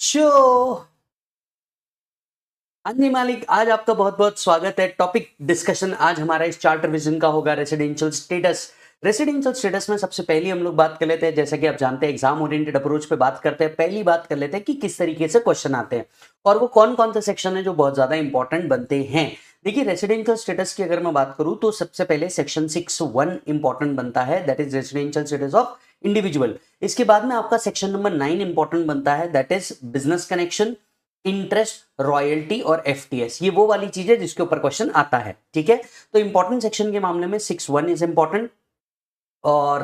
Show. हाँ जी मालिक, आज आपका बहुत बहुत स्वागत है। टॉपिक डिस्कशन आज हमारा इस चार्ट रिवीजन का होगा रेसिडेंशियल स्टेटस। रेसिडेंशियल स्टेटस में सबसे पहले हम लोग बात कर लेते हैं, जैसा कि आप जानते हैं एग्जाम ओरिएंटेड अप्रोच पे बात करते हैं। पहली बात कर लेते हैं कि किस तरीके से क्वेश्चन आते हैं और वो कौन कौन से सेक्शन है जो बहुत ज्यादा इंपॉर्टेंट बनते हैं। देखिए, रेसिडेंशियल स्टेटस की अगर मैं बात करूं तो सबसे पहले सेक्शन 6(1) इंपॉर्टेंट बनता है, that is residential status of individual. इसके बाद में आपका सेक्शन नंबर 9 इंपॉर्टेंट बनता है, that is business connection, interest, royalty और एफटीएस। ये वो वाली चीज है जिसके ऊपर क्वेश्चन आता है। ठीक है, तो इंपॉर्टेंट सेक्शन के मामले में 6(1) इज इंपॉर्टेंट और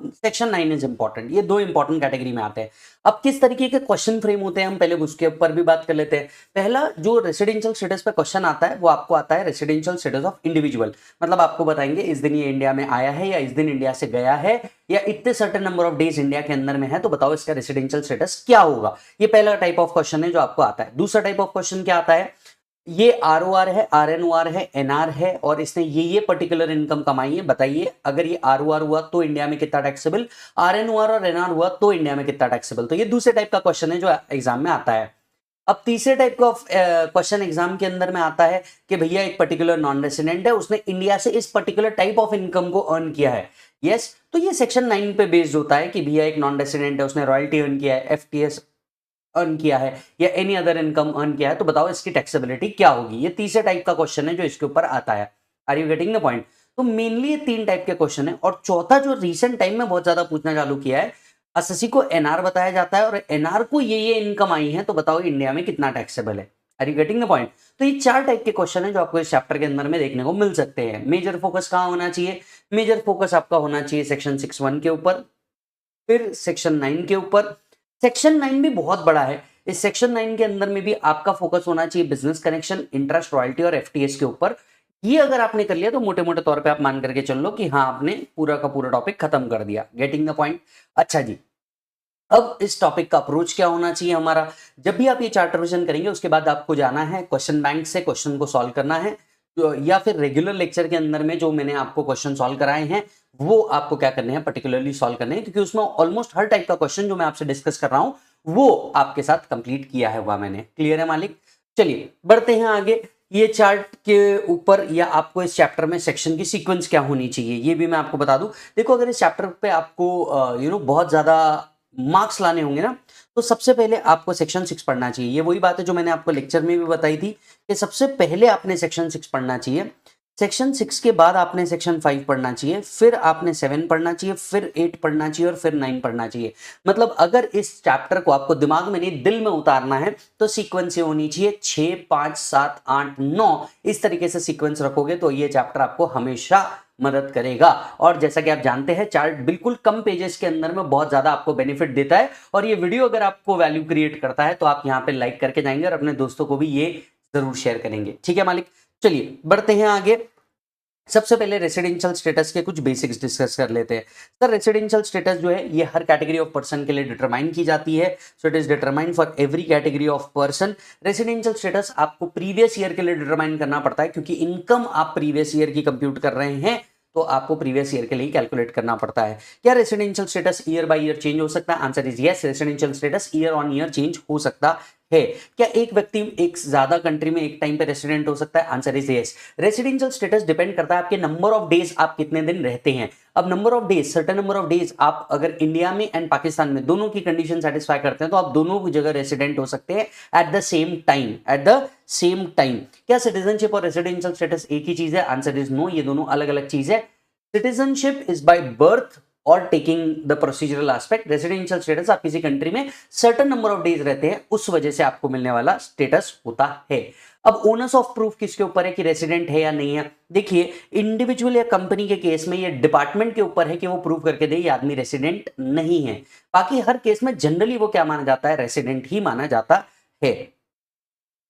सेक्शन 9 इज इंपॉर्टेंट। ये दो इंपॉर्टेंट कैटेगरी में आते हैं। अब किस तरीके के क्वेश्चन फ्रेम होते हैं हम पहले उसके ऊपर भी बात कर लेते हैं। पहला जो रेसिडेंशियल स्टेटस पे क्वेश्चन आता है वो आपको आता है रेसिडेंशियल स्टेटस ऑफ इंडिविजुअल। मतलब आपको बताएंगे इस दिन ये इंडिया में आया है या इस दिन इंडिया से गया है या इतने certain number of days India के अंदर में है, तो बताओ इसका रेसिडेंशियल स्टेटस क्या होगा। ये पहला टाइप ऑफ क्वेश्चन है जो आपको आता है। दूसरा टाइप ऑफ क्वेश्चन क्या आता है, ये आरओआर है, आरएनओआर है, एनआर है और इसने ये पर्टिकुलर इनकम कमाई है, बताइए अगर ये आरओआर हुआ तो इंडिया में कितना टैक्सेबल, आरएनओआर और एनआर हुआ तो इंडिया में कितना टैक्सेबल। तो ये दूसरे टाइप का क्वेश्चन है जो एग्जाम में आता है। अब तीसरे टाइप का क्वेश्चन एग्जाम के अंदर में आता है कि भैया एक पर्टिकुलर नॉन रेसिडेंट है, उसने इंडिया से इस पर्टिकुलर टाइप ऑफ इनकम को अर्न किया है। यस, तो ये सेक्शन 9 पे बेस्ड होता है कि भैया एक नॉन रेसिडेंट है, उसने रॉयल्टी अर्न किया है, एफटीएस अर्न किया है या एनी अदर इनकम अर्न किया है, तो बताओ इसकी टैक्सेबिलिटी क्या होगी। ये तीसरे टाइप का क्वेश्चन है जो इसके ऊपर आता है। Are you getting the point? तो मेनली ये तीन टाइप के क्वेश्चन है। और चौथा जो रिसेंट टाइम में बहुत ज्यादा पूछना चालू किया है, एसएससी को एनआर बताया जाता है और एनआर को ये इनकम आई है, तो बताओ इंडिया में कितना टैक्सेबल है। Are you getting the point? तो ये चार टाइप के क्वेश्चन है जो आपको इस चैप्टर के अंदर में देखने को मिल सकते हैं। मेजर फोकस कहाँ होना चाहिए? मेजर फोकस आपका होना चाहिए सेक्शन 6(1) के ऊपर, फिर सेक्शन 9 के ऊपर। सेक्शन 9 भी बहुत बड़ा है। इस सेक्शन 9 के अंदर में भी आपका फोकस होना चाहिए बिजनेस कनेक्शन, इंटरेस्ट, रॉयल्टी और एफटीएस के ऊपर। ये अगर आपने कर लिया तो मोटे मोटे तौर पे आप मान करके चल लो कि हाँ, आपने पूरा का पूरा टॉपिक खत्म कर दिया। Getting the point? अच्छा जी, अब इस टॉपिक का अप्रोच क्या होना चाहिए हमारा। जब भी आप ये चार्ट रिवीजन करेंगे उसके बाद आपको जाना है क्वेश्चन बैंक से क्वेश्चन को सॉल्व करना है, या फिर रेगुलर लेक्चर के अंदर में जो मैंने आपको क्वेश्चन सॉल्व कराए हैं वो आपको क्या करने हैं, पर्टिकुलरली सॉल्व करने हैं, क्योंकि उसमें ऑलमोस्ट हर टाइप का क्वेश्चन जो मैं आपसे डिस्कस कर रहा हूं वो आपके साथ कंप्लीट किया है हुआ मैंने। क्लियर है मालिक? चलिए बढ़ते हैं आगे। ये चार्ट के ऊपर या आपको इस चैप्टर में सेक्शन की सीक्वेंस क्या होनी चाहिए ये भी मैं आपको बता दूं। देखो, अगर इस चैप्टर पे आपको बहुत ज्यादा मार्क्स लाने होंगे ना, तो सबसे पहले आपको सेक्शन 6 पढ़ना चाहिए। ये वही बात है जो मैंने आपको लेक्चर में भी बताई थी कि सबसे पहले आपने सेक्शन 6 पढ़ना चाहिए। सेक्शन 6 के बाद आपने सेक्शन 5 पढ़ना चाहिए, फिर आपने 7 पढ़ना चाहिए, फिर 8 पढ़ना चाहिए और फिर 9 पढ़ना चाहिए। मतलब अगर इस चैप्टर को आपको दिमाग में नहीं दिल में उतारना है तो सीक्वेंस ये होनी चाहिए 6, 5, 7, 8, 9। इस तरीके से सीक्वेंस रखोगे तो ये चैप्टर आपको हमेशा मदद करेगा। और जैसा कि आप जानते हैं चार्ट बिल्कुल कम पेजेस के अंदर में बहुत ज्यादा आपको बेनिफिट देता है। और ये वीडियो अगर आपको वैल्यू क्रिएट करता है तो आप यहाँ पे लाइक करके जाएंगे और अपने दोस्तों को भी ये जरूर शेयर करेंगे। ठीक है मालिक? चलिए बढ़ते हैं आगे। सबसे पहले रेसिडेंशियल स्टेटस के कुछ बेसिक्स डिस्कस कर लेते हैं। सर, रेसिडेंशियल स्टेटस जो है ये हर कैटेगरी ऑफ पर्सन के लिए डिटरमाइन की जाती है। So it is determine for every category of person. Residential status आपको प्रीवियस ईयर के लिए डिटरमाइन करना पड़ता है, क्योंकि इनकम आप प्रीवियस ईयर की कंप्यूट कर रहे हैं तो आपको प्रीवियस ईयर के लिए कैलकुलेट करना पड़ता है। क्या residential status year by year change हो सकता है? Answer is yes, residential status year on year change हो सकता है। क्या एक व्यक्ति एक ज्यादा कंट्री में एक टाइम पे रेसिडेंट हो सकता है? Answer is yes. Residential status depend करता है आपके नंबर ऑफ डेज, आप कितने दिन रहते हैं। अब number of days, certain number of days आप अगर इंडिया में एंड पाकिस्तान में दोनों की कंडीशन सेटिस्फाई करते हैं तो आप दोनों की जगह रेसिडेंट हो सकते हैं at the same time. At the same time. क्या सिटीजनशिप और रेसिडेंशियल स्टेटस एक ही चीज है? आंसर इज नो, ये दोनों अलग अलग चीज है। सिटीजनशिप इज बाय बर्थ और taking the procedural aspect. Residential status आप किसी कंट्री में सर्टेन नंबर ऑफ डेज रहते हैं उस वजह से आपको मिलने वाला स्टेटस होता है। अब ओनर्स ऑफ प्रूफ किसके ऊपर है कि रेसिडेंट है या नहीं है? देखिए, इंडिविजुअल या कंपनी के केस में ये डिपार्टमेंट के ऊपर है कि वो प्रूव करके दे ये आदमी रेसिडेंट नहीं है। बाकी हर केस में जनरली वो क्या माना जाता है? रेसिडेंट ही माना जाता है।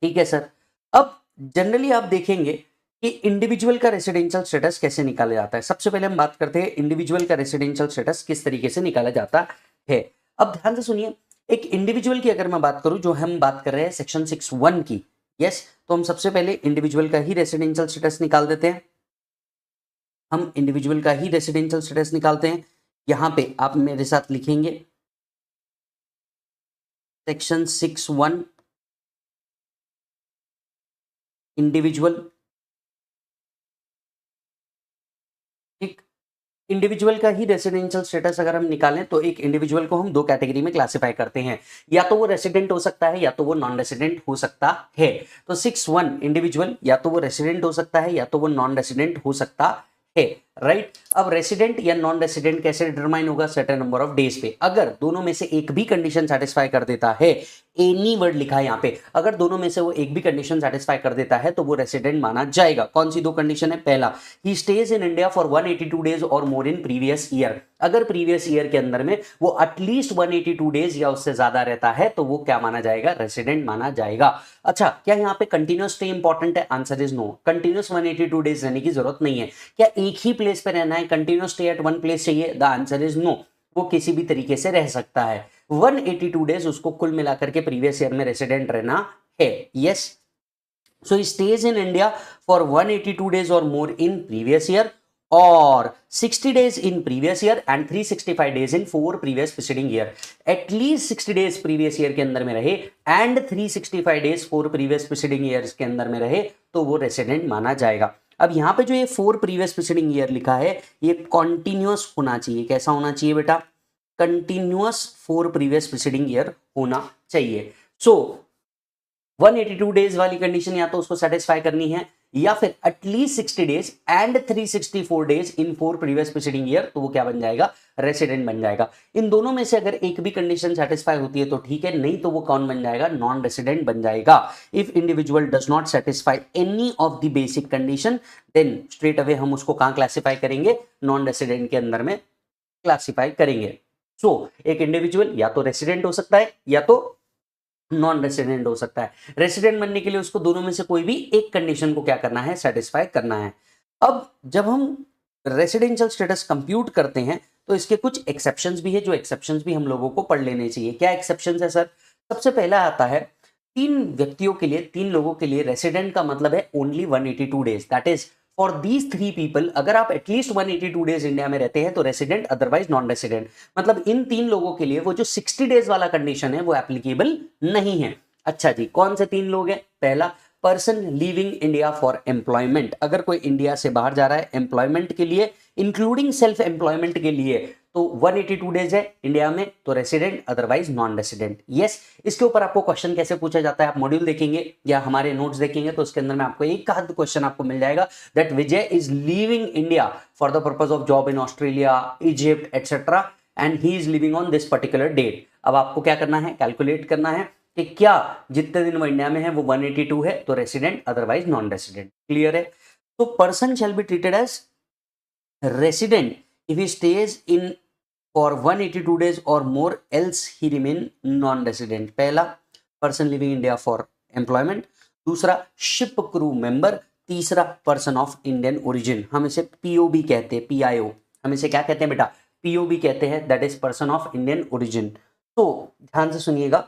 ठीक है सर। अब जनरली आप देखेंगे कि इंडिविजुअल का रेसिडेंशियल स्टेटस कैसे निकाला जाता है। सबसे पहले हम बात करते हैं इंडिविजुअल का रेसिडेंशियल स्टेटस किस तरीके से निकाला जाता है। अब ध्यान से सुनिए, एक इंडिविजुअल की अगर मैं बात करूं, जो हम बात कर रहे हैं सेक्शन 6(1) की, यस, तो हम सबसे पहले इंडिविजुअल का ही रेसिडेंशियल स्टेटस निकाल देते हैं। हम इंडिविजुअल का ही रेसिडेंशियल स्टेटस निकालते हैं। यहां पे आप मेरे साथ लिखेंगे सेक्शन 6(1) इंडिविजुअल, ठीक, इंडिविजुअल का ही रेसिडेंशियल स्टेटस अगर हम निकालें तो एक इंडिविजुअल को हम दो कैटेगरी में क्लासिफाई करते हैं, या तो वो रेसिडेंट हो सकता है या तो वो नॉन रेसिडेंट हो सकता है। तो 6(1) इंडिविजुअल या तो वो रेसिडेंट हो सकता है या तो वो नॉन रेसिडेंट हो सकता है, राइट। अब रेसिडेंट या नॉन रेसिडेंट कैसे डिटरमाइन होगा? सर्टेन नंबर ऑफ डेज पे। अगर दोनों में से एक भी कंडीशन सेटिस्फाई कर देता है, एनी वर्ड लिखा है यहाँ पे, अगर दोनों में से वो एक भी कंडीशन सेटिस्फाई कर देता है तो वो रेसिडेंट माना जाएगा। कौन सी दो कंडीशन है? पहला, he stays in India for 182 days और मोर इन प्रीवियस ईयर। अगर प्रीवियस ईयर के अंदर में वो एटलीस्ट 182 डेज या उससे ज्यादा रहता है तो वो क्या माना जाएगा? रेसिडेंट माना जाएगा। अच्छा, क्या यहाँ पे कंटिन्यूस स्टे इंपॉर्टेंट है? Answer is no. Continuous 182 days रहने की जरूरत नहीं है। क्या एक ही प्लेस पे रहना है? Continuous stay at one place चाहिए? The answer is no. वो किसी भी तरीके से रह सकता है। 182 डेज उसको कुल मिलाकर के प्रीवियस ईयर में रेसिडेंट रहना है। Yes, so he stays in India for 182 days or more in previous year, or 60 days in previous year and 365 days in 4 previous preceding year. At least 60 days previous year के अंदर में रहे and 365 days 4 previous preceding years के अंदर में रहे तो वो रेसिडेंट माना जाएगा। अब यहाँ पे जो ये 4 previous preceding year लिखा है ये कॉन्टिन्यूअस होना चाहिए। कैसा होना चाहिए बेटा? कंटिन्यूअस 4 previous preceding year होना चाहिए। सो 182 डेज वाली कंडीशन या तो उसको सेटिस्फाई करनी है या फिर at least 60 days and 364 days in 4 previous preceding year, तो वो क्या बन जाएगा? रेसिडेंट बन जाएगा। इन दोनों में से अगर एक भी कंडीशन सेटिस्फाई होती है तो ठीक है, नहीं तो वो कौन बन जाएगा? नॉन रेसिडेंट बन जाएगा। If individual does not satisfy any of the basic condition then straight away हम उसको कहां क्लासिफाई करेंगे? नॉन रेसिडेंट के अंदर में क्लासिफाई करेंगे। सो एक इंडिविजुअल या तो रेसिडेंट हो सकता है या तो नॉन रेसिडेंट हो सकता है। रेसिडेंट बनने के लिए उसको दोनों में से कोई भी एक कंडीशन को क्या करना है? सेटिस्फाई करना है। अब जब हम रेसिडेंशियल स्टेटस कंप्यूट करते हैं तो इसके कुछ एक्सेप्शंस भी है, जो एक्सेप्शंस भी हम लोगों को पढ़ लेने चाहिए। क्या एक्सेप्शंस है सर? सबसे पहला आता है, तीन व्यक्तियों के लिए, तीन लोगों के लिए रेसिडेंट का मतलब है only 182 days. That is for these 3 people, अगर आप एटलीस्ट 182 डेज इंडिया में रहते हैं तो रेसिडेंट, अदरवाइज नॉन रेसिडेंट। मतलब इन तीन लोगों के लिए वो जो 60 डेज वाला कंडीशन है वो एप्लीकेबल नहीं है। अच्छा जी, कौन से तीन लोग हैं? पहला, person living India for employment. अगर कोई इंडिया से बाहर जा रहा है एम्प्लॉयमेंट के लिए, इंक्लूडिंग सेल्फ एम्प्लॉयमेंट के लिए, तो 182 डेज है इंडिया में तो resident, otherwise non resident. Yes, इसके ऊपर आपको क्वेश्चन कैसे पूछा जाता है आप मॉड्यूल देखेंगे या हमारे नोट्स देखेंगे तो उसके अंदर में आपको एक आध क्वेश्चन आपको मिल जाएगा that Vijay is leaving India for the purpose of job in Australia, Egypt etcetera and he is living on this particular date. अब आपको क्या करना है? कैलकुलेट करना है कि क्या जितने दिन वो इंडिया में है वो 182 है तो resident, otherwise non resident. Clear है? तो person shall be treated as resident if he stays in for 182 days or more, else he remain non-resident। पहला, person living India for employment। दूसरा, ship crew member। तीसरा, person of Indian origin। हम इसे POB कहते हैं, PIO। हम इसे क्या कहते हैं बेटा? POB कहते हैं, that is person of Indian origin। तो ध्यान से सुनिएगा,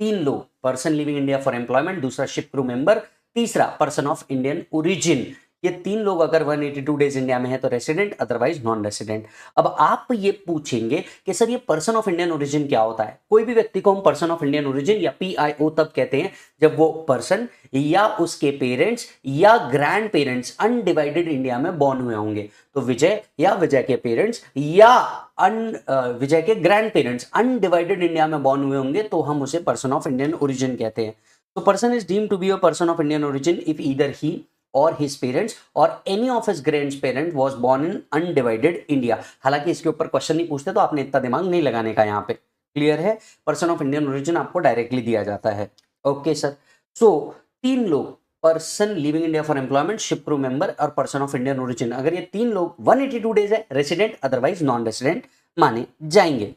तीन लोग, person living India for employment, दूसरा शिप क्रू मेंबर, तीसरा पर्सन ऑफ इंडियन ओरिजिन। ये तीन लोग अगर 182 डेज इंडिया में है तो रेसिडेंट, अदरवाइज नॉन रेसिडेंट। अब आप ये पूछेंगे कि सर ये पर्सन ऑफ इंडियन ओरिजिन क्या होता है? कोई भी व्यक्ति को हम पर्सन ऑफ इंडियन ओरिजिन या PIO तब कहते हैं जब वो पर्सन या उसके पेरेंट्स या ग्रैंड पेरेंट्स अनडिवाइडेड इंडिया में बॉर्न हुए होंगे। तो विजय या विजय के पेरेंट्स या विजय के ग्रैंड पेरेंट्स अनडिवाइडेड इंडिया में बॉर्न हुए होंगे तो हम उसे पर्सन ऑफ इंडियन ओरिजिन कहते हैं। तो person is deemed to be a person of Indian origin if either he or his parents or any of his grandparents was born in undivided India। हालांकि इसके ऊपर क्वेश्चन नहीं पूछते तो आपने इतना दिमाग नहीं लगाने का यहाँ पे। क्लियर है? पर्सन ऑफ इंडियन ओरिजिन आपको डायरेक्टली दिया जाता है। Okay sir. सो तीन लोग, person living India for employment, ship crew member और पर्सन ऑफ इंडियन ओरिजिन, अगर ये तीन लोग 182 डेज है रेसिडेंट, अदरवाइज नॉन रेसिडेंट माने जाएंगे।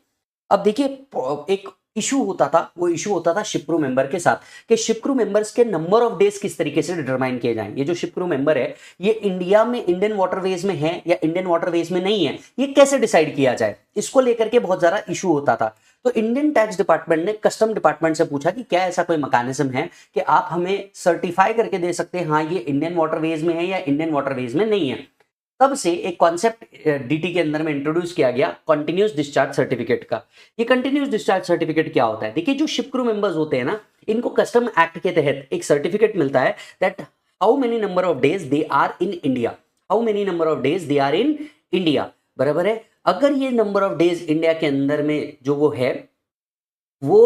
अब देखिए, एक इशू होता था, वो इशू होता था शिप क्रू मेंबर के साथ कि शिप क्रू मेंबर्स के नंबर ऑफ डेज किस तरीके से डिटरमाइन किए जाएं। ये जो शिप क्रू मेंबर है ये इंडिया में इंडियन वाटरवेज में है या इंडियन वाटरवेज में नहीं है, ये कैसे डिसाइड किया जाए, इसको लेकर के बहुत ज्यादा इशू होता था। तो इंडियन टैक्स डिपार्टमेंट ने कस्टम डिपार्टमेंट से पूछा कि क्या ऐसा कोई मैकेनिज्म है कि आप हमें सर्टिफाई करके दे सकते हैं हाँ ये इंडियन वाटरवेज में है या इंडियन वाटरवेज में नहीं है। तब से एक कॉन्सेप्ट डीटी के अंदर में इंट्रोड्यूस किया गया कंटिन्यूस डिस्चार्ज सर्टिफिकेट का। ये कंटिन्यूस डिस्चार्ज सर्टिफिकेट क्या होता है? देखिए, जो शिप क्रू मेंबर्स होते हैं ना, इनको कस्टम एक्ट के तहत एक सर्टिफिकेट मिलता है that how many number of days they are in India, how many number of days they are in India, बराबर है। अगर ये नंबर ऑफ डेज इंडिया के अंदर में जो वो है वो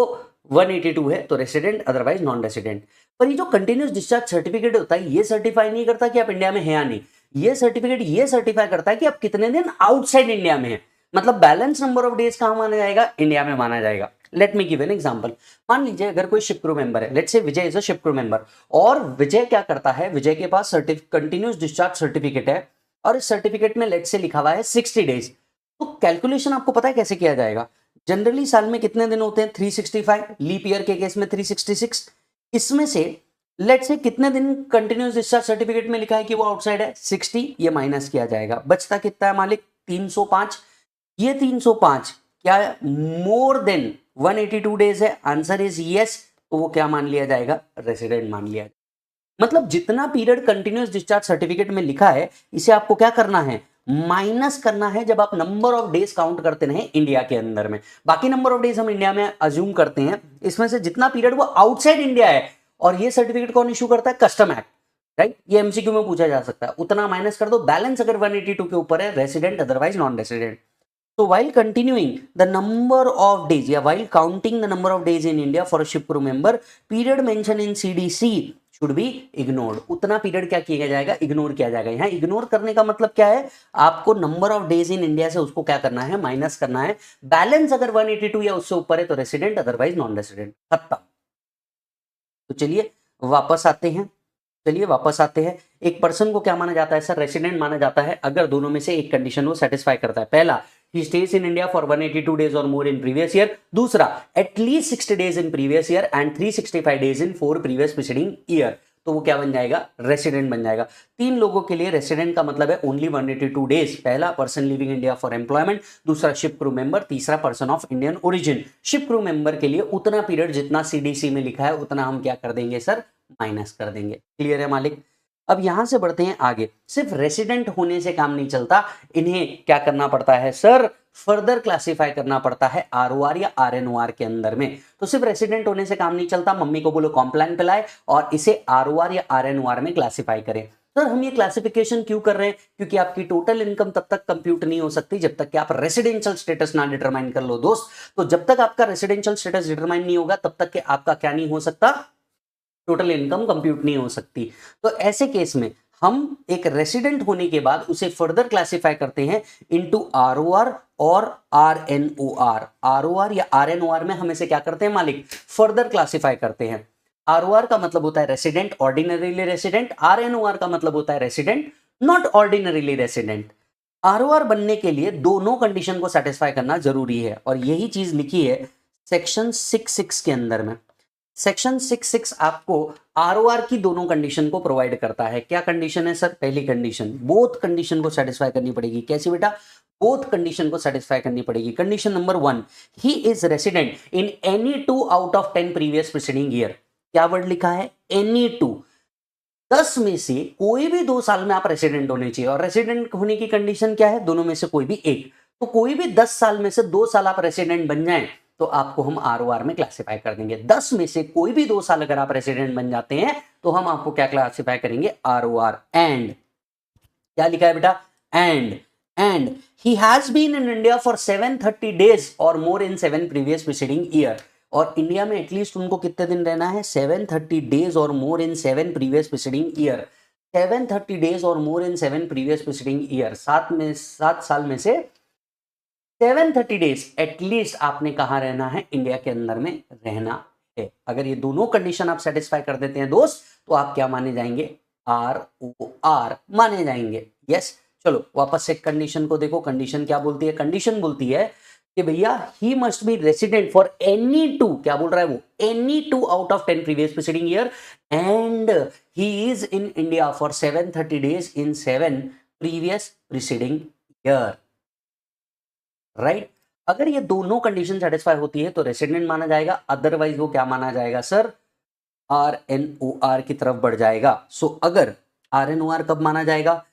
182 है तो रेसिडेंट, अदरवाइज नॉन रेसिडेंट। पर ये जो कंटिन्यूस डिस्चार्ज सर्टिफिकेट होता है ये सर्टिफाई नहीं करता कि आप इंडिया में हैं या नहीं, ये सर्टिफिकेट ये सर्टिफाई करता है कि आप कितने दिन आउटसाइड इंडिया में हैं। मतलब बैलेंस नंबर ऑफ डेज कहां माना जाएगा? इंडिया में माना जाएगा। Let me give an example. मान लीजिए अगर कोई शिप क्रू मेंबर है, let's say Vijay is a ship crew member, और विजय क्या करता है, विजय के पास कंटिन्यूस डिस्चार्ज सर्टिफिकेट है और इस सर्टिफिकेट में लेट्स से लिखा हुआ है 60 डेज। तो कैलकुलेशन आपको पता है कैसे किया जाएगा? जनरली साल में कितने दिन होते हैं? 365, लीप ईयर के केस में 366। इसमें से लेट्स से कितने दिन कंटिन्यूस डिस्चार्ज सर्टिफिकेट में लिखा है कि वो आउटसाइड है? 60, ये माइनस किया जाएगा, बचता कितना है मालिक? 305। ये 305 क्या है? मोर देन 182 डेज है। आंसर इज यस, तो वो क्या मान लिया जाएगा? रेसिडेंट मान लिया जाएगा। मतलब जितना पीरियड कंटिन्यूस डिस्चार्ज सर्टिफिकेट में लिखा है इसे आपको क्या करना है? माइनस करना है जब आप नंबर ऑफ डेज काउंट करते हैं इंडिया के अंदर में। बाकी नंबर ऑफ डेज हम इंडिया में अज्यूम करते हैं, इसमें से जितना पीरियड वो आउटसाइड इंडिया है, और ये सर्टिफिकेट कौन इशू करता है? Custom act, right. ये एमसीक्यू में पूछा जा सकता है। उतना माइनस कर दो, बैलेंस अगर 182 के ऊपर है resident, otherwise non resident. So while continuing the number of days, या while counting the number of days in India for a ship crew member, period mentioned in CDC should be ignored. उतना period क्या किया जाएगा? Ignore किया जाएगा। यहाँ ignore करने का मतलब क्या है? आपको number of days in India से उसको क्या करना है? माइनस करना है। बैलेंस अगर 182 या उससे ऊपर है तो रेसिडेंट, अदरवाइज नॉन रेसिडेंट। खत्म। तो चलिए वापस आते हैं, एक पर्सन को क्या माना जाता है सर? रेसिडेंट माना जाता है अगर दोनों में से एक कंडीशन वो सेटिस्फाई करता है। पहला, he stays in India for 182 days or more in previous year। दूसरा, at least 60 days in previous year and 365 days in 4 previous preceding year। तो वो क्या बन जाएगा? रेसिडेंट बन जाएगा। 3 लोगों के लिए रेसिडेंट का मतलब है ओनली 182 डेज। पहला, person living India for employment. दूसरा, शिप क्रू मेंबर। तीसरा, person of Indian origin. Ship crew member के लिए उतना पीरियड जितना सीडीसी में लिखा है उतना हम क्या कर देंगे सर? माइनस कर देंगे। क्लियर है मालिक? अब यहां से बढ़ते हैं आगे। सिर्फ रेसिडेंट होने से काम नहीं चलता, इन्हें क्या करना पड़ता है सर? फर्दर क्लासिफाई करना पड़ता है आरओआर या आरएनओआर के अंदर में। तो सिर्फ रेसिडेंट होने से काम नहीं चलता, मम्मी को बोलो कॉम्प्लान पिलाए और इसे आरओआर या आरएनओआर में क्लासिफाई करें। सर हम ये क्लासिफिकेशन क्यों कर रहे हैं? क्योंकि आपकी टोटल इनकम तब तक कंप्यूट नहीं हो सकती जब तक कि आप रेसिडेंशियल स्टेटस ना डिटरमाइन कर लो दोस्त। तो जब तक आपका रेसिडेंशियल स्टेटस डिटरमाइन नहीं होगा तब तक कि आपका क्या नहीं हो सकता? टोटल इनकम कंप्यूट नहीं हो सकती। तो ऐसे केस में हम एक रेसिडेंट होने के बाद उसे फर्दर क्लासिफाई करते हैं इनटू आरओआर और आरएनओआर। आरओआर या आरएनओआर में हम इसे क्या करते हैं मालिक? फर्दर क्लासिफाई करते हैं। आरओआर का मतलब होता है रेसिडेंट, ऑर्डिनरीली रेसिडेंट। आरएनओआर का मतलब होता है resident, not ordinarily resident. ROR बनने के लिए दोनों कंडीशन को सेटिस्फाई करना जरूरी है और यही चीज लिखी है सेक्शन 66 के अंदर में। सेक्शन 66 आपको आरओआर की दोनों कंडीशन को प्रोवाइड करता है। क्या कंडीशन है सर? पहली कंडीशन, बोथ कंडीशन को सेटिस्फाई करनी पड़ेगी। कैसी बेटा? बोथ कंडीशन को सेटिस्फाई करनी पड़ेगी। Condition number 1, he is resident in any 2 out of 10 previous preceding year. क्या वर्ड लिखा है? एनी 2। 10 में से कोई भी 2 साल में आप रेसिडेंट होने चाहिए, और रेसिडेंट होने की कंडीशन क्या है? दोनों में से कोई भी एक। तो कोई भी 10 साल में से 2 साल आप रेसिडेंट बन जाएं तो आपको हम आरओआर में क्लासिफाई कर देंगे। 10 में से कोई भी 2 साल अगर आप रेसिडेंट बन जाते हैं तो हम आपको क्या क्लासिफाई करेंगे? आरओआर। एंड क्या लिखा है बेटा? And he has been in India for 730 days और more in 7 previous preceding year. और इंडिया में एटलीस्ट उनको कितने दिन रहना है? 730 डेज और more in 7 previous preceding year. 730 days और more in 7 previous preceding year. 7 साल में से 730 डेज एटलीस्ट आपने कहां रहना है? इंडिया के अंदर में रहना है। अगर ये दोनों कंडीशन आप सेटिस्फाई कर देते हैं दोस्त तो आप क्या माने जाएंगे? आरओआर माने जाएंगे। यस। चलो वापस से कंडीशन को देखो। कंडीशन क्या बोलती है? कंडीशन बोलती है कि भैया he must be resident for any 2, क्या बोल रहा है वो? Any 2 out of 10 previous preceding year and he is in India for 730 days in 7 previous preceding year. Right. अगर ये दोनों कंडीशन सेटिस्फाई होती है तो रेसिडेंट माना जाएगा, अदरवाइज वो क्या माना जाएगा सर? आरएनओआर की तरफ बढ़ जाएगा। सो अगर आरएनओआर कब माना जाएगा?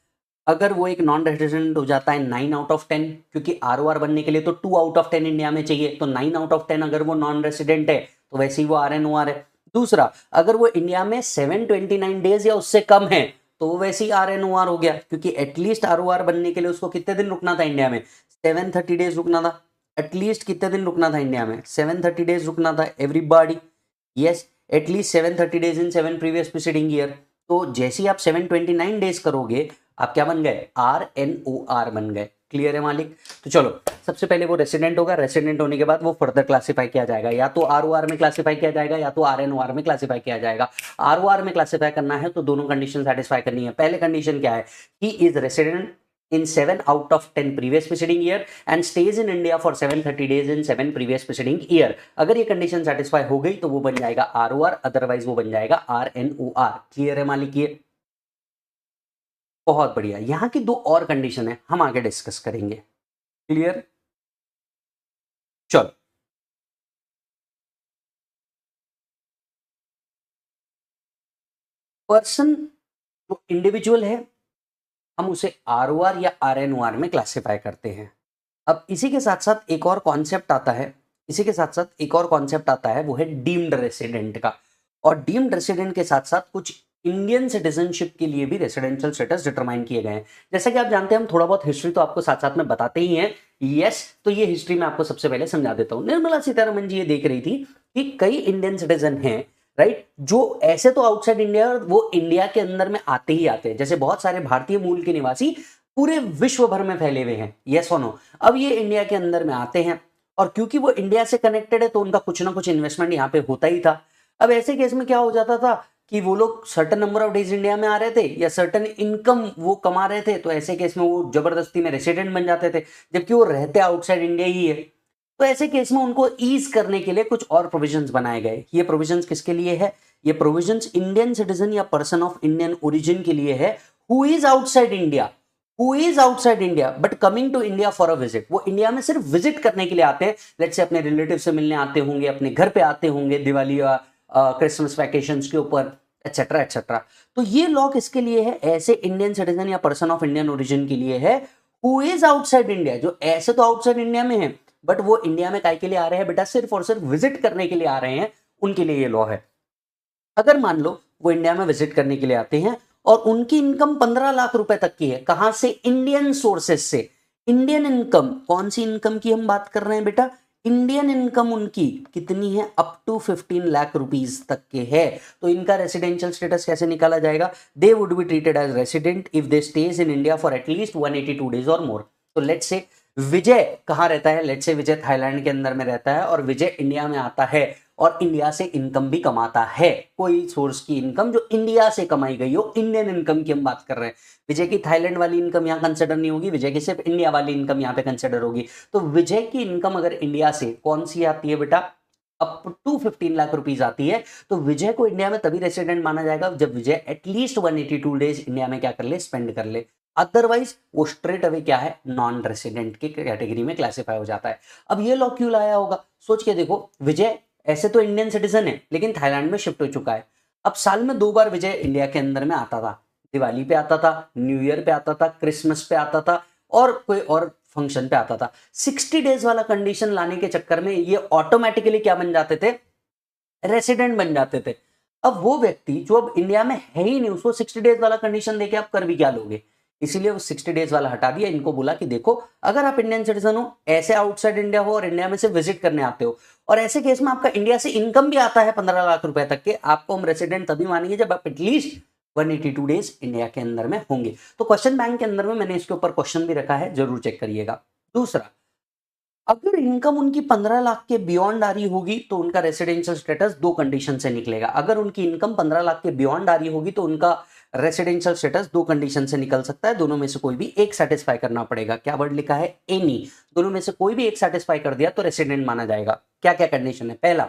अगर वो एक नॉन रेजिडेंट हो जाता है 9 आउट ऑफ 10, क्योंकि आरओआर बनने के लिए तो 2 आउट ऑफ 10 इंडिया में चाहिए, तो 9 आउट ऑफ 10 अगर वो नॉन रेजिडेंट है तो वैसे ही वो आरएनओआर है। दूसरा, अगर वो इंडिया में 729 डेज या उससे कम है तो वो वैसे ही आरएनओआर हो गया, क्योंकि एटलीस्ट आरओआर बनने के लिए उसको कितने दिन रुकना था इंडिया में? 730 डेज रुकना था। एटलीस्ट कितने दिन रुकना था इंडिया में? 730 डेज रुकना था everybody. Yes, at least 730 days in 7 previous preceding year. तो जैसे ही आप 729 डेज करोगे, आप क्या बन गए? आरएनओआर बन गए। क्लियर है मालिक? तो चलो, सबसे पहले वो रेसिडेंट होगा, रेसिडेंट होने के बाद वो फर्दर क्लासीफाई किया जाएगा, या तो आरओआर में क्लासीफाई किया जाएगा या तो आरएनओआर में क्लासीफाई किया जाएगा। आरओआर में क्लासीफाई करना है तो दोनों कंडीशन सेटिस्फाई करनी है। पहले कंडीशन क्या है? He is resident in 7 out of 10 previous preceding year and stays in India for 730 days in 7 previous preceding year। अगर ये कंडीशन सेटिस्फाई हो गई तो वो बन जाएगा आरओआर, अदरवाइज वो बन जाएगा आरएनओआर। क्लियर है मालिक? ये बहुत बढ़िया। यहाँ की दो और कंडीशन है, हम आगे डिस्कस करेंगे। क्लियर? चलो, पर्सन जो इंडिविजुअल है हम उसे आरओआर या आरएनओआर में क्लासिफाई करते हैं। अब इसी के साथ साथ एक और कॉन्सेप्ट आता है, इसी के साथ साथ एक और कॉन्सेप्ट आता है, वो है डीम्ड रेसिडेंट का। और डीम्ड रेसिडेंट के साथ साथ कुछ इंडियन सिटीजनशिप के लिए भी रेसिडेंशियल स्टेटस डिटरमाइन किए गए हैं। जैसा कि आप जानते हैं, हम थोड़ा बहुत हिस्ट्री तो आपको साथ साथ में बताते ही हैं। यस, तो ये हिस्ट्री मैं आपको सबसे पहले समझा देता हूँ। निर्मला सीतारमन जी ये देख रही थी कि कई इंडियन सिटीजन हैं, राइट, जो ऐसे तो आउटसाइड इंडिया, वो इंडिया के अंदर में आते ही आते हैं। जैसे बहुत सारे भारतीय मूल के निवासी पूरे विश्व भर में फैले हुए हैं। यस और नो? अब ये इंडिया के अंदर में आते हैं और क्योंकि वो इंडिया से कनेक्टेड है तो उनका कुछ ना कुछ इन्वेस्टमेंट यहाँ पे होता ही था। अब ऐसे केस में क्या हो जाता था कि वो लोग certain number of days India में आ रहे थे या सर्टन इनकम वो कमा रहे थे, तो ऐसे केस में वो जबरदस्ती में रेसिडेंट बन जाते थे, जबकि वो रहते आउटसाइड इंडिया ही है। तो ऐसे केस में उनको ईज करने के लिए कुछ और प्रोविजंस बनाए गए। ये प्रोविजंस किसके लिए है? ये प्रोविजंस इंडियन सिटीजन या पर्सन ऑफ इंडियन ओरिजिन के लिए है, who is outside India, who is outside India but coming to India for a visit. वो इंडिया में सिर्फ विजिट करने के लिए आते हैं, लेट्स से अपने रिलेटिव से मिलने आते होंगे, अपने घर पे आते होंगे दिवाली या क्रिसमस वैकेशंस के ऊपर, एटसेट्रा एटसेट्रा। तो ये लॉ किसके लिए है? ऐसे इंडियन सिटीजन या पर्सन ऑफ इंडियन ओरिजिन के लिए है, हु इज आउटसाइड इंडिया, जो ऐसे तो आउटसाइड इंडिया में है बट वो इंडिया में काय के लिए आ रहे हैं बेटा? सिर्फ और सिर्फ विजिट करने के लिए आ रहे हैं, उनके लिए ये लॉ है। अगर मान लो वो इंडिया में विजिट करने के लिए आते हैं और उनकी इनकम 15 लाख रुपए तक की है, कहां से? इंडियन सोर्सेस से। इंडियन इनकम, कौन सी इनकम की हम बात कर रहे हैं बेटा? इंडियन इनकम उनकी कितनी है? अप टू 15 लाख रुपीज तक के है। तो इनका रेसिडेंशियल स्टेटस कैसे निकाला जाएगा? They would be treated as resident if they stays in India for at least 182 days और मोर। तो लेट्स से विजय कहां रहता है? लेट्स से विजय थाईलैंड के अंदर में रहता है और विजय इंडिया में आता है और इंडिया से इनकम भी कमाता है, कोई सोर्स की इनकम जो इंडिया से कमाई गई हो, इंडियन इनकम की हम बात कर रहे हैं। विजय की थाईलैंड वाली इनकम यहाँ कंसिडर नहीं होगी, विजय की सिर्फ इंडिया वाली इनकम यहाँ पे कंसिडर होगी। तो विजय की इनकम अगर इंडिया से कौन सी आती है बेटा? अप टू 15 लाख रुपीज आती है, तो विजय को इंडिया में तभी रेसिडेंट माना जाएगा जब विजय एटलीस्ट 182 डेज इंडिया में क्या कर ले? स्पेंड कर ले। अदरवाइज वो स्ट्रेट अवे क्या है? नॉन रेसिडेंट की कैटेगरी में क्लासिफाई हो जाता है। अब ये लॉ क्यों लाया होगा? सोच के देखो, विजय ऐसे तो इंडियन सिटीजन है लेकिन थाईलैंड में शिफ्ट हो चुका है। अब साल में 2 बार विजय इंडिया के अंदर में आता था, दिवाली पे आता था, न्यू ईयर पे आता था, क्रिसमस पे आता था और कोई और फंक्शन पे आता था। 60 डेज वाला कंडीशन लाने के चक्कर में ये ऑटोमेटिकली क्या बन जाते थे? रेसिडेंट बन जाते थे। अब वो व्यक्ति जो अब इंडिया में है ही नहीं, उसको 60 डेज वाला कंडीशन देके आप कर भी क्या लोगे? इसीलिए वो 60 डेज वाला हटा दिया। इनको बोला कि देखो, अगर आप इंडियन सिटीजन हो, ऐसे आउटसाइड इंडिया हो और इंडिया में से विजिट करने आते हो और ऐसे केस में आपका इंडिया से इनकम भी आता है 15 लाख रुपए तक के, आपको हम रेसिडेंट तभी मानेंगे जब आप एटलीस्ट 182 डेज इंडिया के अंदर में होंगे। तो क्वेश्चन बैंक के अंदर में मैंने इसके ऊपर क्वेश्चन भी रखा है, जरूर चेक करिएगा। दूसरा, अगर इनकम उनकी 15 लाख के बियॉन्ड आ रही होगी तो उनका रेसिडेंशियल स्टेटस दो कंडीशन से निकलेगा। अगर उनकी इनकम 15 लाख के बियॉन्ड आ रही होगी तो उनका रेसिडेंशियल स्टेटस दो कंडीशन से निकल सकता है, दोनों में से कोई भी एक सेटिस्फाई करना पड़ेगा। क्या वर्ड लिखा है? एनी। दोनों में से कोई भी एक सेटिस्फाई कर दिया तो रेसिडेंट माना जाएगा। क्या क्या कंडीशन है? पहला,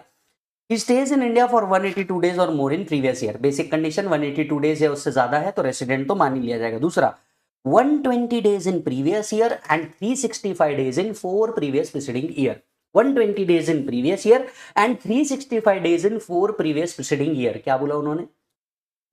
he stays in India for 182 days और more in previous year। Basic condition 182 days या उससे ज्यादा है तो रेसिडेंट तो मान ही लिया जाएगा। दूसरा, 120 days in previous year and 365 days in 4 previous preceding year। 120 days in previous year and 365 days in 4 previous preceding year। क्या बोला उन्होंने?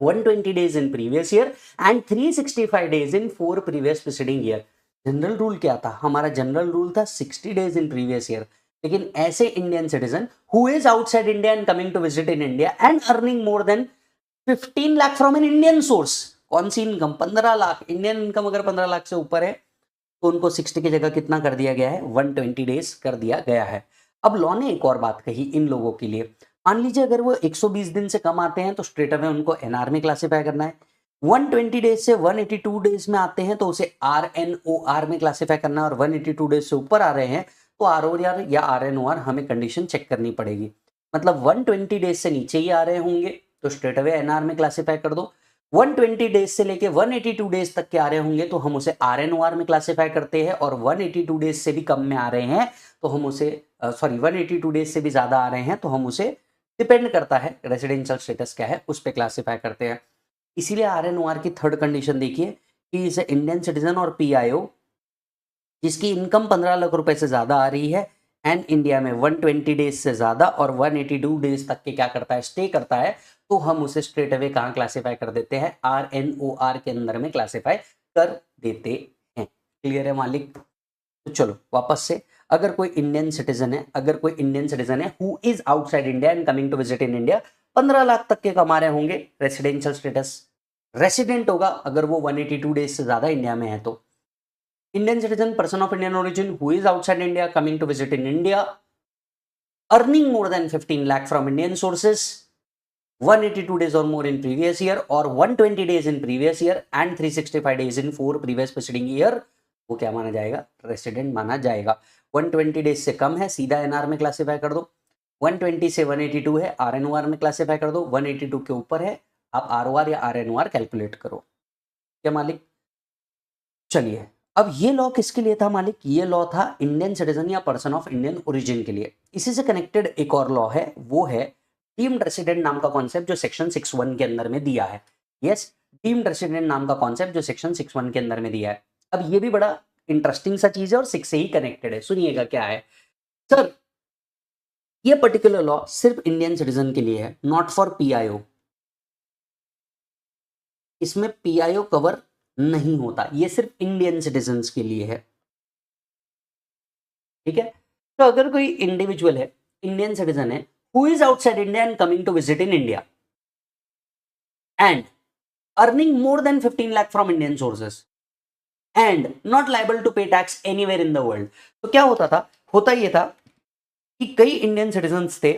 120 days in previous year and 365 days in 4 previous preceding year. General rule क्या था? हमारा general rule था 60 days in previous year. लेकिन ऐसे Indian citizen who is outside India and coming to visit in India and earning more than 15 lakh from an Indian source. कौन सी income? 15 lakh. Indian income अगर 15 लाख से ऊपर है तो उनको 60 की जगह कितना कर दिया गया है? 120 डेज कर दिया गया है. अब लॉ ने एक और बात कही इन लोगों के लिए. मान लीजिए अगर वो 120 दिन से कम आते हैं तो स्ट्रेट अवे उनको एनआर में क्लासिफाई करना है. 120 डेज से 182 डेज में आते हैं तो उसे आरएनओआर में क्लासिफाई करना है, और 182 डेज से ऊपर आ रहे हैं तो आरओआर या आरएनओआर हमें कंडीशन चेक करनी पड़ेगी. मतलब 120 डेज से नीचे ही आ रहे होंगे तो स्ट्रेट अवे एनआर में क्लासिफाई कर दो. 120 डेज से लेके 182 डेज तक के आ रहे होंगे तो हम उसे आरएनओआर में क्लासिफाई करते हैं, और 182 डेज से भी कम में आ रहे हैं तो हम उसे 182 डेज से भी ज्यादा आ रहे हैं तो हम उसे, डिपेंड करता है रेसिडेंशियल स्टेटस क्या है, उस पर क्लासिफाई करते हैं. इसीलिए आरएनओआर की थर्ड कंडीशन देखिए कि इसे इंडियन सिटीजन और पीआईओ जिसकी इनकम 15 लाख रुपए से ज्यादा आ रही है एंड इंडिया में 120 डेज से ज्यादा और 182 डेज तक के क्या करता है? स्टे करता है, तो हम उसे स्ट्रेट अवे कहाँ क्लासिफाई कर देते हैं? आरएनओआर के अंदर में क्लासिफाई कर देते हैं. क्लियर है मालिक? तो चलो वापस से, अगर कोई इंडियन सिटीजन है who is outside India and coming to visit in India, 15 lakh तक के कमा रहे होंगे, रेसिडेंशियल स्टेटस रेसिडेंट होगा अगर वो 182 डेज से ज्यादा इंडिया में है तो. Indian citizen, person of Indian origin who is outside India coming to visit in India, earning more than 15 lakh from Indian sources, 182 days or more in previous year or 120 days in previous year and 365 days in 4 previous preceding year, वो क्या माना जाएगा? Resident माना जाएगा. 120 days से कम है, सीधा NR में क्लासिफाई कर दो. 120 से 182 है, आरएनओआर में क्लासिफाई कर दो. 182 के ऊपर है, आप आरओआर या आरएनओआर कैलकुलेट करो. क्या मालिक? चलिए, अब ये लॉ किसके लिए था मालिक? ये लॉ था इंडियन सिटीजन या पर्सन ऑफ इंडियन ओरिजिन के लिए. इसी से कनेक्टेड एक और लॉ है, वो है डीम्ड रेसिडेंट नाम का कॉन्सेप्ट जो सेक्शन 61 के अंदर में दिया है. यस, डीम्ड रेसिडेंट नाम का कॉन्सेप्ट जो सेक्शन 61 के अंदर में दिया है. अब ये भी बड़ा इंटरेस्टिंग सा चीज है और 6 से ही कनेक्टेड है. सुनिएगा क्या है सर. ये पर्टिकुलर लॉ सिर्फ इंडियन सिटीजन के लिए है, नॉट फॉर पीआईओ. इसमें पीआईओ कवर नहीं होता, ये सिर्फ इंडियन सिटीजन्स के लिए है. ठीक है. तो अगर कोई इंडिविजुअल है, इंडियन सिटीजन है, who is outside India and coming to visit in India and earning more than 15 lakh from Indian sources and not liable to pay tax anywhere in the world. तो क्या होता था? होता ये था कि कई इंडियन सिटीजन्स थे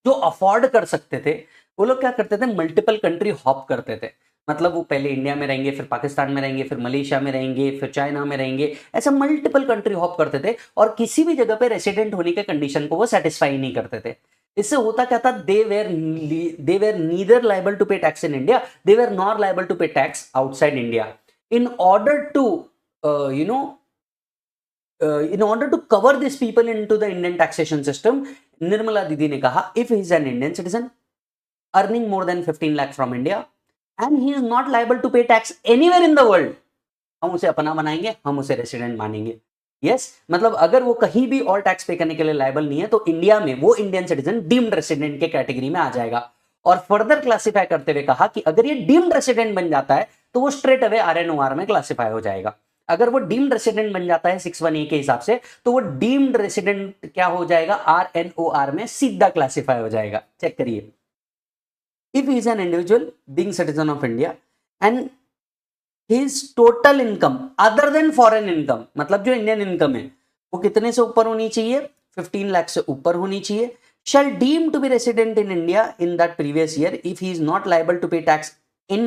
जो अफोर्ड कर सकते थे, वो लोग क्या करते थे? मल्टीपल कंट्री हॉप करते थे. मतलब वो पहले इंडिया में रहेंगे, फिर पाकिस्तान में रहेंगे, फिर मलेशिया में रहेंगे, फिर चाइना में रहेंगे, ऐसा मल्टीपल कंट्री हॉप करते थे और किसी भी जगह पे रेसिडेंट होने के कंडीशन को वो सेटिस्फाई नहीं करते थे. इससे होता क्या था? They were neither liable to pay tax in India, they were not liable to pay tax outside India. In order to cover this people into the Indian taxation system, Nirmala दीदी ने कहा if he is an Indian citizen earning more than 15 lakh from India and he is not liable to pay tax anywhere in the world, हम उसे अपना बनाएंगे, हम उसे resident मानेंगे. यस, मतलब अगर वो कहीं भी और टैक्स पे करने के लिए लायबल नहीं है तो इंडिया में वो इंडियन सिटीजन डीम्ड रेसिडेंट के कैटेगरी में आ जाएगा. और फर्दर क्लासिफाई करते हुए कहा कि अगर ये डीम्ड रेसिडेंट बन जाता है तो वो स्ट्रेट अवे आरएनओआर में क्लासिफाई हो जाएगा. अगर वो डीम्ड रेसिडेंट बन जाता है 61A के हिसाब से तो वो डीम्ड रेसिडेंट क्या हो जाएगा? आरएनओआर में सीधा क्लासिफाई हो जाएगा. चेक करिए. If he is an individual being citizen of India and his total income other than foreign income, मतलब जो इंडियन इनकम है वो कितने से ऊपर होनी चाहिए? 15 लाख से ऊपर होनी चाहिए. shall deem to be resident in India in that previous year if he is not liable to pay tax in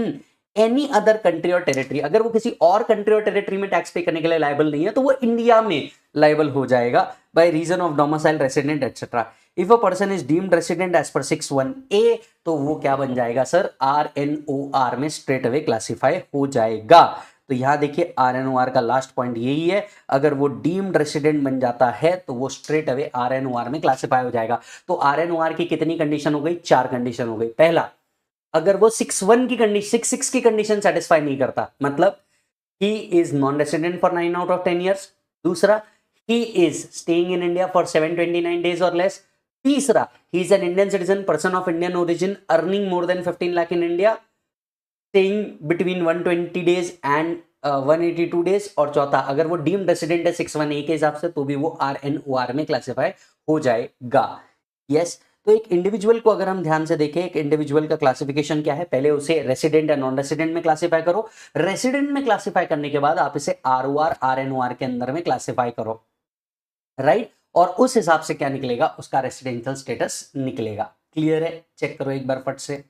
any other country or territory. अगर वो किसी और कंट्री और टेरिटरी में टैक्स पे करने के लिए लायबल नहीं है तो वो इंडिया में लायबल हो जाएगा by reason of domicile, resident, etc. If a person is deemed resident as per 61A तो वो क्या बन जाएगा सर? RNOR में स्ट्रेट अवे क्लासिफाई हो जाएगा. तो यहां देखिए RNOR का लास्ट पॉइंट यही है, अगर वो डीम्ड रेसिडेंट बन जाता है तो वो स्ट्रेट अवे RNOR में क्लासिफाई हो जाएगा. तो RNOR की कितनी कंडीशन हो गई? 4 कंडीशन हो गई. पहला, अगर वो 61 की कंडीशन 66 की कंडीशन सेटिस्फाई नहीं करता, मतलब he is non resident for 9 out of 10 years. दूसरा, he is staying in India for 729 days or less. तीसरा, ही is an Indian citizen, person of Indian origin, earning more than 15 lakh in India, staying between 120 days and 182 days. और चौथा, अगर वो deemed resident है 6(1)(a) के हिसाब से तो भी वो RNOR में क्लासिफाई हो जाएगा। यस, तो एक इंडिविजुअल को अगर हम ध्यान से देखें, एक इंडिविजुअल का क्लासिफिकेशन क्या है, पहले उसे रेसिडेंट या नॉन रेसिडेंट में क्लासिफाई करो, रेसिडेंट में क्लासिफाई करने के बाद आप इसे ROR RNOR के अंदर में क्लासिफाई करो, राइट, और उस हिसाब से क्या निकलेगा, उसका रेसिडेंशियल स्टेटस निकलेगा। क्लियर है? चेक करो एक बार फट से।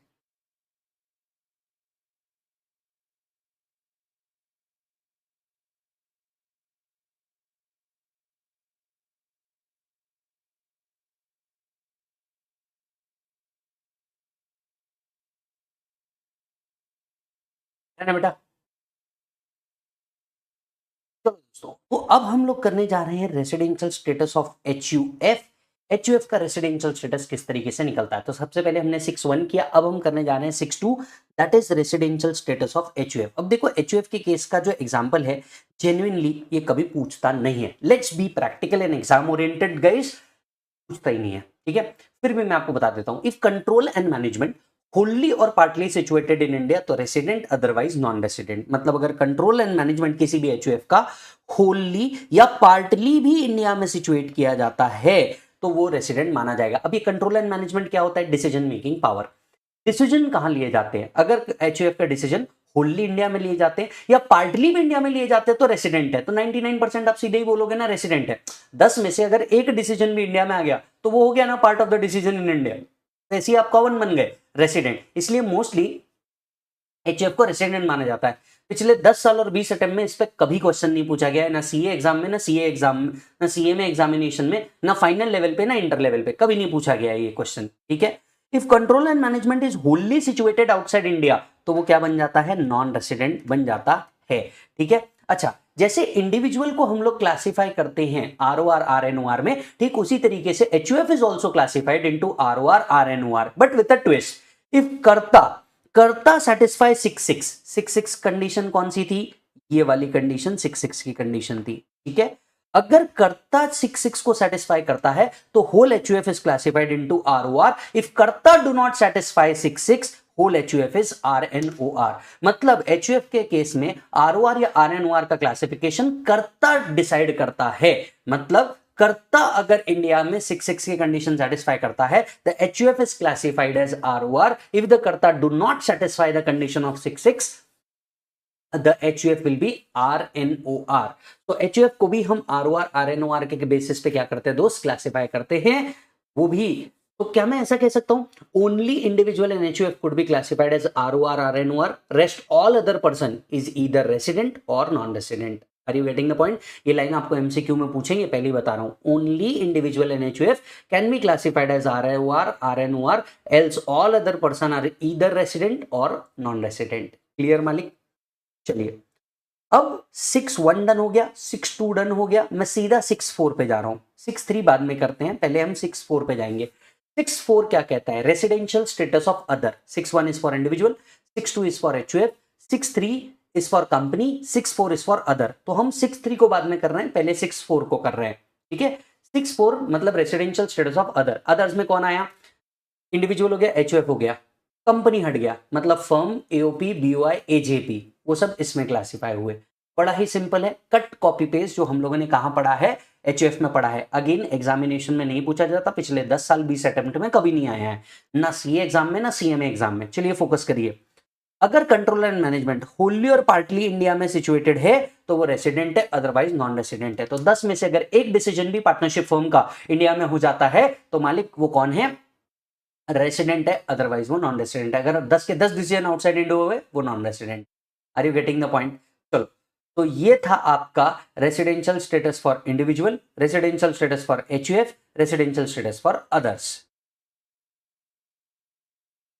है ना बेटा? चलो दोस्तों, तो अब हम लोग करने जा रहे हैं residential status of HUF। HUF का रेसिडेंशियल स्टेटस किस तरीके से निकलता है। तो सबसे पहले हमने 6(1) किया, अब हम करने जा रहे हैं 6(2), that is residential status of HUF। अब देखो HUF के केस का जो एग्जांपल है, जेन्युइनली ये कभी पूछता नहीं है। Let's be practical and exam oriented guys, पूछता ही नहीं है, ठीक है। फिर भी मैं आपको बता देता हूं, if control and management Holi और पार्टली सिचुएटेड इन इंडिया तो रेसिडेंट, अदरवाइज नॉन रेसिडेंट। मतलब अगर कंट्रोल एंड मैनेजमेंट किसी भी HUF का होली या पार्टली भी इंडिया में सिचुएट किया जाता है तो वो रेसिडेंट माना जाएगा। अब ये कंट्रोल एंड मैनेजमेंट क्या होता है? Decision making power. डिसीजन कहां लिए जाते हैं? अगर HUF का डिसीजन होली इंडिया में लिए जाते हैं या पार्टली भी इंडिया में लिए जाते हैं तो रेसिडेंट है। तो 99% आप सीधे ही बोलोगे ना रेसिडेंट है। 10 में से अगर एक डिसीजन भी इंडिया में आ गया तो वो हो गया ना part of the decision in India, ऐसे ही आप कौन बन गए? रेसिडेंट। इसलिए मोस्टली HUF को रेसिडेंट माना जाता है। पिछले 10 साल और 20 अटेम्प्ट में इस पर कभी क्वेश्चन नहीं पूछा गया है, ना CA एग्जाम में, ना CA एग्जाम में, ना CA में एग्जामिनेशन में, ना फाइनल लेवल पे, ना इंटर लेवल पे, कभी नहीं पूछा गया है ये क्वेश्चन, ठीक है। If control and management is Holi situated outside India तो वो क्या बन जाता है? नॉन रेसिडेंट बन जाता है, ठीक है। अच्छा, जैसे इंडिविजुअल को हम लोग क्लासिफाई करते हैं ROR RNOR में, ठीक उसी तरीके से HUF is also classified into ROR RNOR, but with a twist. If कर्ता सेटिस्फाई 6(6) कंडीशन कौन सी थी? ये वाली कंडीशन 6(6) की कंडीशन थी, ठीक है। अगर कर्ता 6(6) को सेटिस्फाई करता है तो whole HUF is classified into ROR। If कर्ता do not satisfy 6(6), whole HUF is RNOR। मतलब HUF के केस में ROR या RNOR का क्लासिफिकेशन कर्ता डिसाइड करता है। मतलब कर्ता अगर इंडिया में 6(6) की कंडीशन सेटिस्फाई करता है, the HUF is classified as ROR. If the कर्ता do not satisfy the condition of 6(6), the HUF will be RNOR. तो HUF को भी हम ROR RNOR के बेसिस पे क्या करते हैं दोस्त? क्लासिफाई करते हैं। वो भी, तो क्या मैं ऐसा कह सकता हूं only individual in HUF could be classified as ROR RNOR, rest all other person is either resident or non resident. Are you getting the point? ये लाइन आपको MCQ में पूछेंगे, पहले ही बता रहा हूं। Only individual in HUF can be classified as ROR RNOR, else all other person are either resident or non resident. Clear मालिक? चलिए, अब 6(1) डन हो गया, 6(2) डन हो गया, मैं सीधा 6(4) पे जा रहा हूं। 6(3) बाद में करते हैं, पहले हम 6(4) पे जाएंगे। 6(4) क्या कहता है? Residential status of other. 6(1) is for individual, 6(2) is for HUF, 6(3) is for company, 6(4) is for other. तो हम 6(3) को बाद में कर रहे हैं, पहले 6(4) को कर रहे हैं, ठीक है। 6(4) मतलब residential status of other. Others में कौन आया? इंडिविजुअल हो गया, HUF हो गया, कंपनी हट गया, मतलब फर्म, AOP, BOI, AJP, वो सब इसमें क्लासिफाई हुए। बड़ा ही सिंपल है, कट कॉपी पेस्ट जो हम लोगों ने कहां पढ़ा है? HUF में पढ़ा है। अगेन एग्जामिनेशन में नहीं पूछा जाता, पिछले 10 साल 20 अटेम्प्ट में कभी नहीं आया है, ना CA एग्जाम में, ना CMA एग्जाम में। चलिए फोकस करिए। अगर कंट्रोल एंड मैनेजमेंट होली और पार्टली इंडिया में सिचुएटेड है तो वो रेसिडेंट है, अदरवाइज नॉन रेसिडेंट है। तो 10 में से अगर एक डिसीजन भी पार्टनरशिप फर्म का इंडिया में हो जाता है तो मालिक वो कौन है? रेसिडेंट है, अदरवाइज वो नॉन रेसिडेंट है। अगर 10 के 10 डिसीजन आउटसाइड इंडिया हुए वो non resident. Are you getting the point? चलो, तो ये था आपका residential status for individual, residential status for HUF, residential status for others.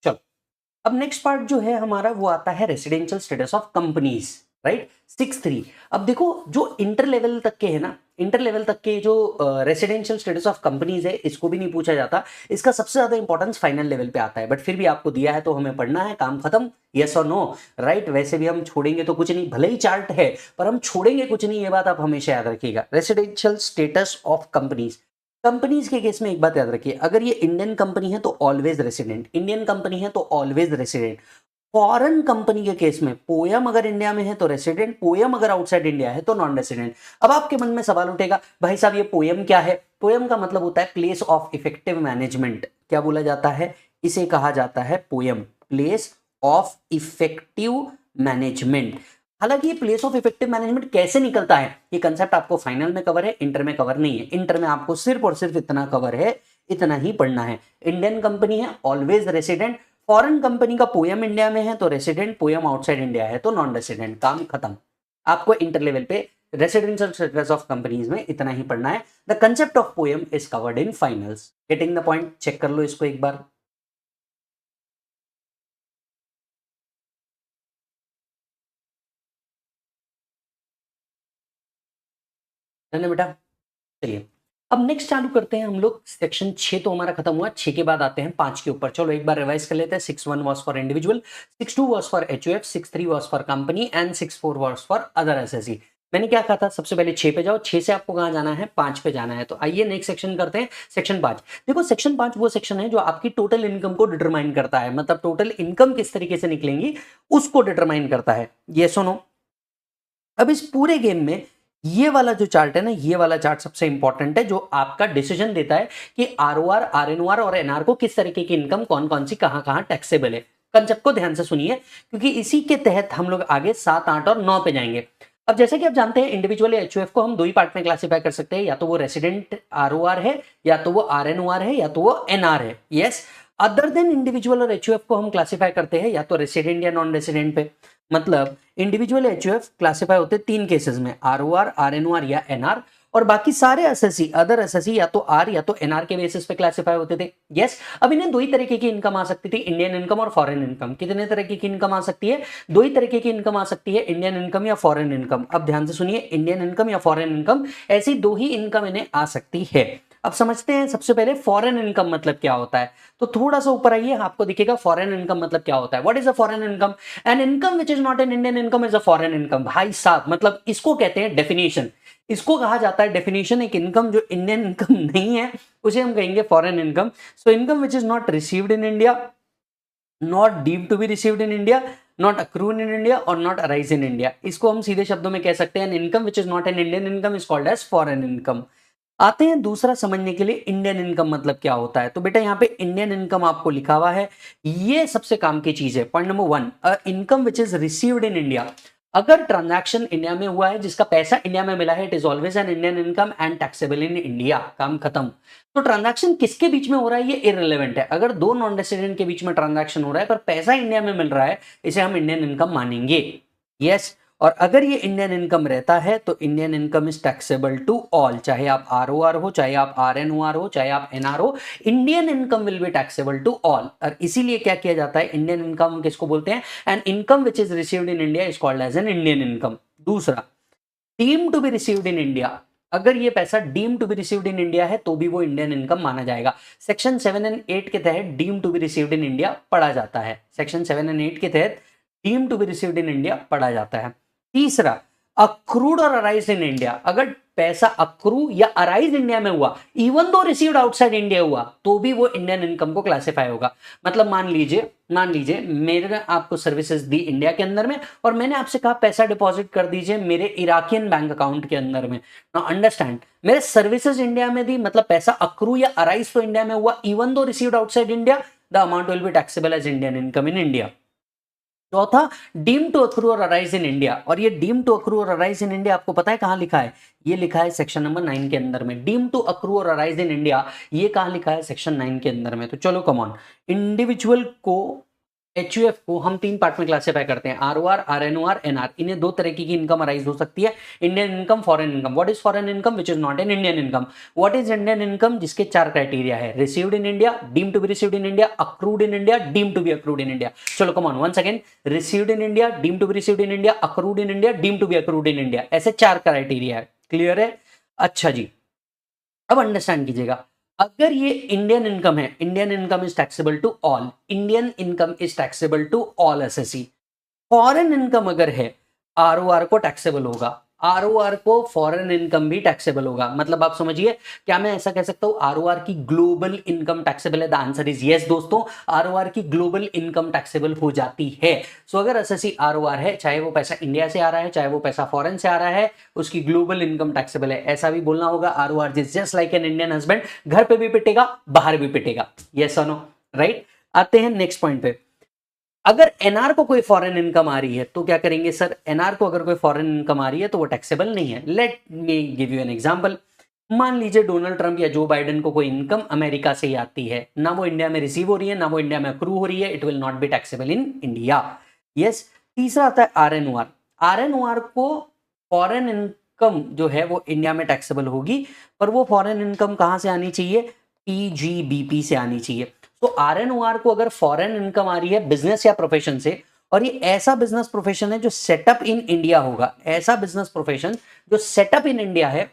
चलो, अब नेक्स्ट पार्ट जो है हमारा वो आता है residential status of companies, right. 6(3). अब देखो जो इंटर लेवल तक के है ना, इंटर लेवल तक के जो रेसिडेंशियल स्टेटस ऑफ कंपनीज है, इसको भी नहीं पूछा जाता। इसका सबसे ज्यादा इंपॉर्टेंस फाइनल लेवल पे आता है, बट फिर भी आपको दिया है तो हमें पढ़ना है, काम खत्म। यस और नो, राइट। वैसे भी हम छोड़ेंगे तो कुछ नहीं, भले ही चार्ट है पर हम छोड़ेंगे कुछ नहीं, ये बात आप हमेशा याद रखिएगा। Residential status of companies, companies के केस में एक बात याद रखिए, अगर ये इंडियन कंपनी है तो ऑलवेज रेसिडेंट, इंडियन कंपनी है तो ऑलवेज रेसिडेंट। फॉरेन कंपनी के केस में पोयम अगर इंडिया में है तो रेसिडेंट, पोयम अगर आउटसाइड इंडिया है तो नॉन रेसिडेंट। अब आपके मन में सवाल उठेगा, भाई साहब ये पोयम क्या है? पोयम का मतलब होता है प्लेस ऑफ इफेक्टिव मैनेजमेंट। क्या बोला जाता है? इसे कहा जाता है poem, place of effective management. हालांकि ये प्लेस ऑफ इफेक्टिव मैनेजमेंट कैसे निकलता है, ये कंसेप्ट आपको फाइनल में कवर है, इंटर में कवर नहीं है। इंटर में आपको सिर्फ और सिर्फ इतना कवर है, इतना ही पढ़ना है। इंडियन कंपनी है ऑलवेज रेसिडेंट, फॉरेन कंपनी का पोयम इंडिया में है तो रेसिडेंट, पोयम आउटसाइड इंडिया है तो नॉन रेसिडेंट। काम खत्म। आपको इंटर लेवल पे रेसिडेंशियल स्टेटस ऑफ कंपनीज में इतना ही पढ़ना है। The concept of POEM is covered in finals. Getting the point? Check कर लो इसको एक बार। है ना बेटा? चलिए अब नेक्स्ट चालू करते हैं हम लोग। सेक्शन 6 तो हमारा खत्म हुआ, 6 के बाद आते हैं 5 के ऊपर। चलो एक बार रिवाइज कर लेते हैं। 6.1 was for individual, 6.2 was for HUF, 6.3 was for company and 6.4 was for other SSC. मैंने क्या कहा था? सबसे पहले 6 पे जाओ, 6 से आपको कहां जाना है? 5 पे जाना है। तो आइए नेक्स्ट सेक्शन करते हैं, सेक्शन 5। देखो सेक्शन 5 वो सेक्शन है जो आपकी टोटल इनकम को डिटरमाइन करता है, मतलब टोटल इनकम किस तरीके से निकलेंगी उसको डिटरमाइन करता है। ये सुनो, अब इस पूरे गेम में ये वाला जो चार्ट है ना, ये वाला चार्ट सबसे इंपॉर्टेंट है, जो आपका डिसीजन देता है कि आरओआर, आरएनओआर और एनआर को किस तरीके की इनकम कौन कौन सी कहां कहां टैक्सेबल है। कंसेप्ट को ध्यान से सुनिए, क्योंकि इसी के तहत हम लोग आगे 7, 8 और 9 पे जाएंगे। अब जैसे कि आप जानते हैं इंडिविजुअल एचयूएफ को हम दो ही पार्ट में क्लासिफाई कर सकते हैं, या तो वो रेसिडेंट आरओआर है, या तो वो आरएनओआर है, या तो वो एनआर है। यस, अदर देन इंडिविजुअल और एचयूएफ को हम क्लासिफाई करते हैं या तो रेसिडेंट या नॉन रेसिडेंट पे। मतलब इंडिविजुअल एचयूएफ क्लासिफाई होते हैं 3 केसेस में, आरओआर, आरएनओआर या एनआर, और बाकी सारे एसएससी, अदर एसएससी या तो आर या तो एनआर के बेसिस पे क्लासिफाई होते थे। यस, अब इन्हें दो ही तरीके की इनकम आ सकती थी, इंडियन इनकम और फॉरेन इनकम। कितने तरीके की इनकम आ सकती है? दो ही तरीके की इनकम आ सकती है, इंडियन इनकम या फॉरेन इनकम। अब ध्यान से सुनिए, इंडियन इनकम या फॉरेन इनकम, ऐसी दो ही इनकम इन्हें आ सकती है। अब समझते हैं सबसे पहले फॉरेन इनकम मतलब क्या होता है। तो थोड़ा सा ऊपर आइए, आपको दिखेगा फॉरेन इनकम मतलब क्या होता है। What is a foreign income? N income which is not an Indian income is a foreign income. भाई साहब, मतलब इसको कहते हैं डेफिनेशन, इसको कहा जाता है डेफिनेशन, एक इनकम जो इंडियन इनकम नहीं है उसे हम कहेंगे foreign income. So income which is not received in India, not deemed to be received in India, not accrued in India or not arise in India. इसको हम सीधे शब्दों में कह सकते हैं income which is not an Indian income is called as foreign income. आते हैं दूसरा समझने के लिए, इंडियन इनकम मतलब क्या होता है। तो बेटा यहाँ पे इंडियन इनकम आपको लिखा हुआ है, ये सबसे काम की चीज है। Point number 1, income which is received in India. अगर ट्रांजैक्शन इंडिया में हुआ है, जिसका पैसा इंडिया में मिला है, it is always an Indian income and taxable in India. काम खत्म। तो ट्रांजैक्शन किसके बीच में हो रहा है ये इररिलेवेंट है। अगर दो नॉन रेसिडेंट के बीच में ट्रांजैक्शन हो रहा है पर पैसा इंडिया में मिल रहा है, इसे हम इंडियन इनकम मानेंगे। यस, और अगर ये इंडियन इनकम रहता है तो Indian income is taxable to all, चाहे आप आरओआर हो, चाहे आप आरएनओआर हो, चाहे आप एनआर हो, Indian income will be taxable to all. और इसीलिए क्या किया जाता है, इंडियन इनकम किसको बोलते हैं? An income which is received in India is called as an Indian income. दूसरा, deem to be received in India. अगर ये पैसा deem to be received in India है तो भी वो इंडियन इनकम माना जाएगा। सेक्शन 7 एंड 8 के तहत deem to be received in India पढ़ा जाता है। सेक्शन 7 एंड 8 के तहत deem to be received in India पढ़ा जाता है। तीसरा, अक्रूड और अराइज इन इंडिया। अगर पैसा अक्रू या अराइज इंडिया में हुआ, even though received outside India हुआ, तो भी वो इंडियन इनकम को क्लासिफाई होगा। मतलब मान लीजिए मेरे आपको सर्विसेज दी इंडिया के अंदर में, और मैंने आपसे कहा पैसा डिपॉजिट कर दीजिए मेरे इराकियन बैंक अकाउंट के अंदर में। नाउ अंडरस्टैंड, मेरे सर्विसेज इंडिया में दी, मतलब पैसा अक्रू या अराइज तो इंडिया में हुआ, even though received outside India, the amount will be taxable as Indian income in India. चौथा, डीम टू अक्रू और अराइज इन इंडिया। और ये डीम टू अक्रू और अराइज इन इंडिया आपको पता है कहां लिखा है? ये लिखा है सेक्शन नंबर 9 के अंदर में। डीम टू अक्रू और अराइज इन इंडिया, ये कहां लिखा है? सेक्शन 9 के अंदर में। तो चलो कम ऑन, इंडिविजुअल को, एचयूएफ को हम 3 पार्ट में क्लासिफाई करते हैं, आरओआर, आरएनओआर, एनआर। इन्हें दो तरीके की इनकम अराइज हो सकती है, Indian income, foreign income. What is foreign income? Which is not an Indian income. What is Indian income? जिसके 4 क्राइटेरिया है, received in India, deem to be received in India, accrued in India, deem to be accrued in India. चलो come on, once again, received in India, deem to be received in India, accrued in India, deem to be accrued in India. ऐसे 4 criteria है। Clear है? अच्छा जी, अब understand कीजिएगा, अगर ये Indian income है, Indian income is taxable to all, Indian income is taxable to all assessee. Foreign income अगर है, आरओआर को टैक्सेबल होगा, आरओआर को फॉरेन इनकम भी टैक्सेबल होगा। मतलब आप समझिए, क्या मैं ऐसा कह सकता हूं आरओआर की ग्लोबल इनकम टैक्सेबल है? द आंसर इज यस दोस्तों, आरओआर की ग्लोबल इनकम टैक्सेबल हो जाती है। सो अगर एसएससी आरओआर है, चाहे वो पैसा इंडिया से आ रहा है, चाहे वो पैसा फॉरेन से आ रहा है, उसकी ग्लोबल इनकम टैक्सेबल है। ऐसा भी बोलना होगा, ROR is just like an Indian husband, घर पे भी पिटेगा, बाहर भी पिटेगा। यस और नो, राइट। आते हैं नेक्स्ट पॉइंट पे। अगर एनआर को कोई फॉरेन इनकम आ रही है तो क्या करेंगे सर? एनआर को अगर कोई फॉरेन इनकम आ रही है तो वो टैक्सेबल नहीं है। Late me give you an example. मान लीजिए डोनाल्ड ट्रंप या जो बाइडेन को कोई इनकम अमेरिका से ही आती है, ना वो इंडिया में रिसीव हो रही है, ना वो इंडिया में अक्रू हो रही है, it will not be taxable in India. Yes. तीसरा आता है आरएनओआर। आरएनओआर को फॉरेन इनकम जो है वो इंडिया में टैक्सेबल होगी, पर वो फॉरेन इनकम कहां से आनी चाहिए? पीजीबीपी से आनी चाहिए। तो आरएनओआर को अगर फॉरेन इनकम आ रही है बिजनेस या प्रोफेशन से, और ये ऐसा बिजनेस प्रोफेशन है जो सेटअप इन इंडिया होगा, ऐसा बिजनेस प्रोफेशन जो सेटअप इन इंडिया है,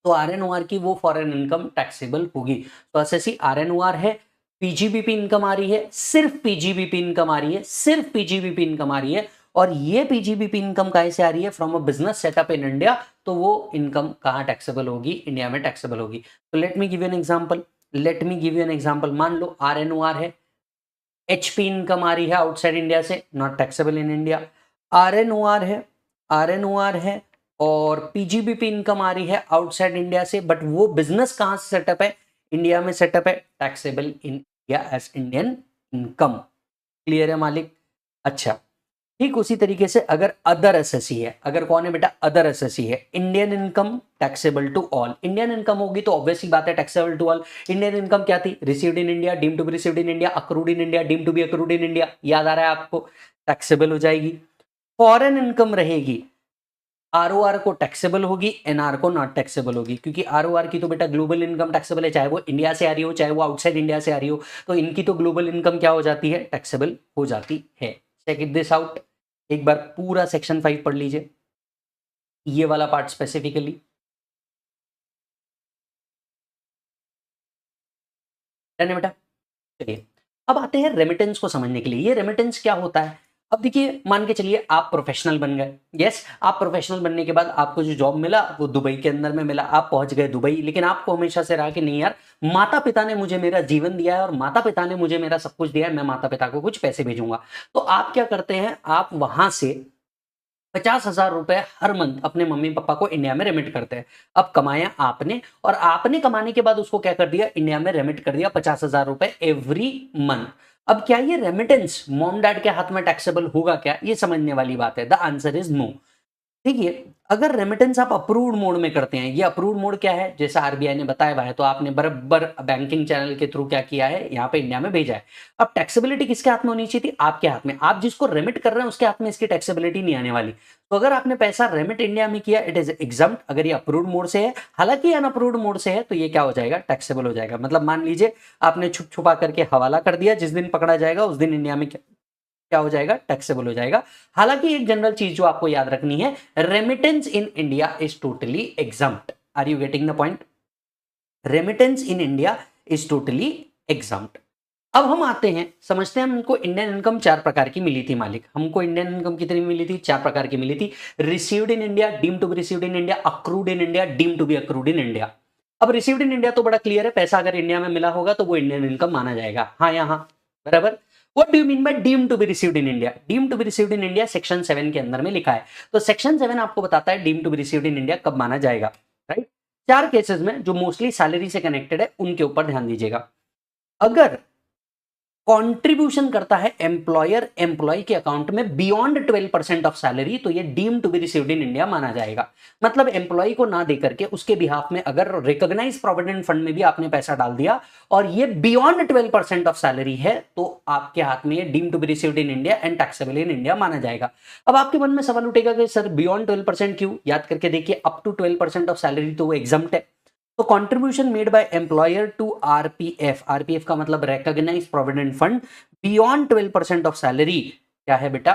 तो आरएनओआर की वो फॉरेन इनकम टैक्सेबल होगी। तो एसएससी आरएनओआर है, पीजीबीपी इनकम आ रही है, सिर्फ पीजीबीपी इनकम आ रही है, सिर्फ पीजीबीपी इनकम आ रही है, और ये पीजीबीपी इनकम कहां से आ रही है? From a business setup in India, तो वो इनकम कहां टैक्सेबल होगी? इंडिया में टैक्सेबल होगी। तो let me give you an example, let me give you an example. मान लो आरएनओआर है, एचपी इनकम आ रही है आउटसाइड इंडिया से, not taxable in India. RNOR है, आरएनओआर है, और पीजीबीपी इनकम आ रही है आउटसाइड इंडिया से, बट वो बिजनेस कहां से सेटअप है? इंडिया में सेटअप है, taxable in India as Indian income. Clear है मालिक? अच्छा, ठीक उसी तरीके से अगर अदर एसएससी है, अगर कौन है बेटा? अदर एसएससी है, Indian income taxable to all. Indian income होगी तो ऑब्वियसली बात है taxable to all. Indian income क्या थी? Received in India, deem to be received in India, accrued in India, deem to be accrued in India. याद आ रहा है आपको? टैक्सेबल हो जाएगी। फॉरेन इनकम रहेगी, आरओआर को टैक्सेबल होगी, एनआर को नॉट टैक्सेबल होगी, क्योंकि आरओआर की तो बेटा ग्लोबल इनकम टैक्सेबल है, चाहे वो इंडिया से आ रही हो, चाहे वो आउटसाइड इंडिया से आ रही हो, तो इनकी तो ग्लोबल इनकम क्या हो जाती है? टैक्सेबल हो जाती है। Check this out. एक बार पूरा सेक्शन 5 पढ़ लीजिए, ये वाला पार्ट स्पेसिफिकली। डन है बेटा? चलिए अब आते हैं रेमिटेंस को समझने के लिए। ये रेमिटेंस क्या होता है? अब देखिए, मान के चलिए आप प्रोफेशनल बन गए। यस, आप प्रोफेशनल बनने के बाद आपको जो जॉब मिला वो दुबई के अंदर में मिला, आप पहुंच गए दुबई, लेकिन आपको हमेशा से रहा कि नहीं यार, माता पिता ने मुझे मेरा जीवन दिया है और माता पिता ने मुझे मेरा सब कुछ दिया है, मैं माता पिता को कुछ पैसे भेजूंगा। तो आप क्या करते हैं? आप वहां से 50,000 रुपए हर मंथ अपने मम्मी पापा को इंडिया में रेमिट करते हैं। अब कमाया आपने, और आपने कमाने के बाद उसको क्या कर दिया? इंडिया में रेमिट कर दिया 50,000 रुपए एवरी मंथ। अब क्या ये रेमिटेंस मॉम डैड के हाथ में टैक्सेबल होगा क्या? ये समझने वाली बात है। The answer is no. देखिए, अगर रेमिटेंस आप अप्रूव्ड मोड में करते हैं, ये अप्रूव्ड मोड क्या है? जैसा आरबीआई ने बताया हुआ है, तो आपने बराबर बैंकिंग चैनल के थ्रू क्या किया है? यहाँ पे इंडिया में भेजा है। अब टैक्सेबिलिटी किसके हाथ में होनी चाहिए थी? आपके हाथ में। आप जिसको रेमिट कर रहे हैं उसके हाथ में इसकी टैक्सेबिलिटी नहीं आने वाली। तो अगर आपने पैसा रेमिट इंडिया में किया, इट इज एग्जम्प्ट अगर ये अप्रूव्ड मोड से है। हालांकि अनअप्रूव्ड मोड से है तो ये क्या हो जाएगा? टैक्सेबल हो जाएगा। मतलब मान लीजिए आपने छुप छुपा करके हवाला कर दिया, जिस दिन पकड़ा जाएगा उस दिन इंडिया में क्या हो जाएगा? टैक्सेबल हो जाएगा। हालांकि एक जनरल चीज जो आपको याद रखनी है, remittance in India is totally exempt. Are you getting the point? Remittance in India is totally exempt. अब हम आते हैं, समझते हैं हमको इंडियन इनकम 4 प्रकार की मिली थी मालिक। हमको इंडियन इनकम कितनी मिली थी? 4 प्रकार की मिली थी। Received in India, deem to be received in India, accrued in India, deem to be accrued in India. अब रिसीव्ड इन इंडिया तो बड़ा क्लियर है, पैसा अगर इंडिया में मिला होगा तो वो इंडियन इनकम माना जाएगा। हाँ या हाँ? बराबर। What do you mean by deemed to be received in India? Deemed to be received in India section 7 के अंदर में लिखा है। तो सेक्शन 7 आपको बताता है deemed to be received in India कब माना जाएगा, राइट? 4 केसेस में जो मोस्टली सैलरी से कनेक्टेड है उनके ऊपर ध्यान दीजिएगा। अगर कंट्रीब्यूशन करता है एम्प्लॉयर एम्प्लॉय के अकाउंट में बियॉन्ड 12% ऑफ सैलरी, तो ये deem to be received in India माना जाएगा। मतलब एम्प्लॉय को ना देकर के उसके बिहाफ में अगर रिकॉग्नाइज प्रोविडेंट फंड में भी आपने पैसा डाल दिया और ये बियॉन्ड 12% ऑफ सैलरी है, तो आपके हाथ में ये deem to be received in India and taxable in India माना जाएगा। अब आपके मन में सवाल उठेगा कि सर बियॉन्ड 12% क्यों? याद करके देखिए, अप टू 12% ऑफ सैलरी तो वो एग्जम्प्ट है। तो contribution made by employer to RPF, RPF का मतलब recognize provident fund, beyond 12% of salary क्या है बेटा?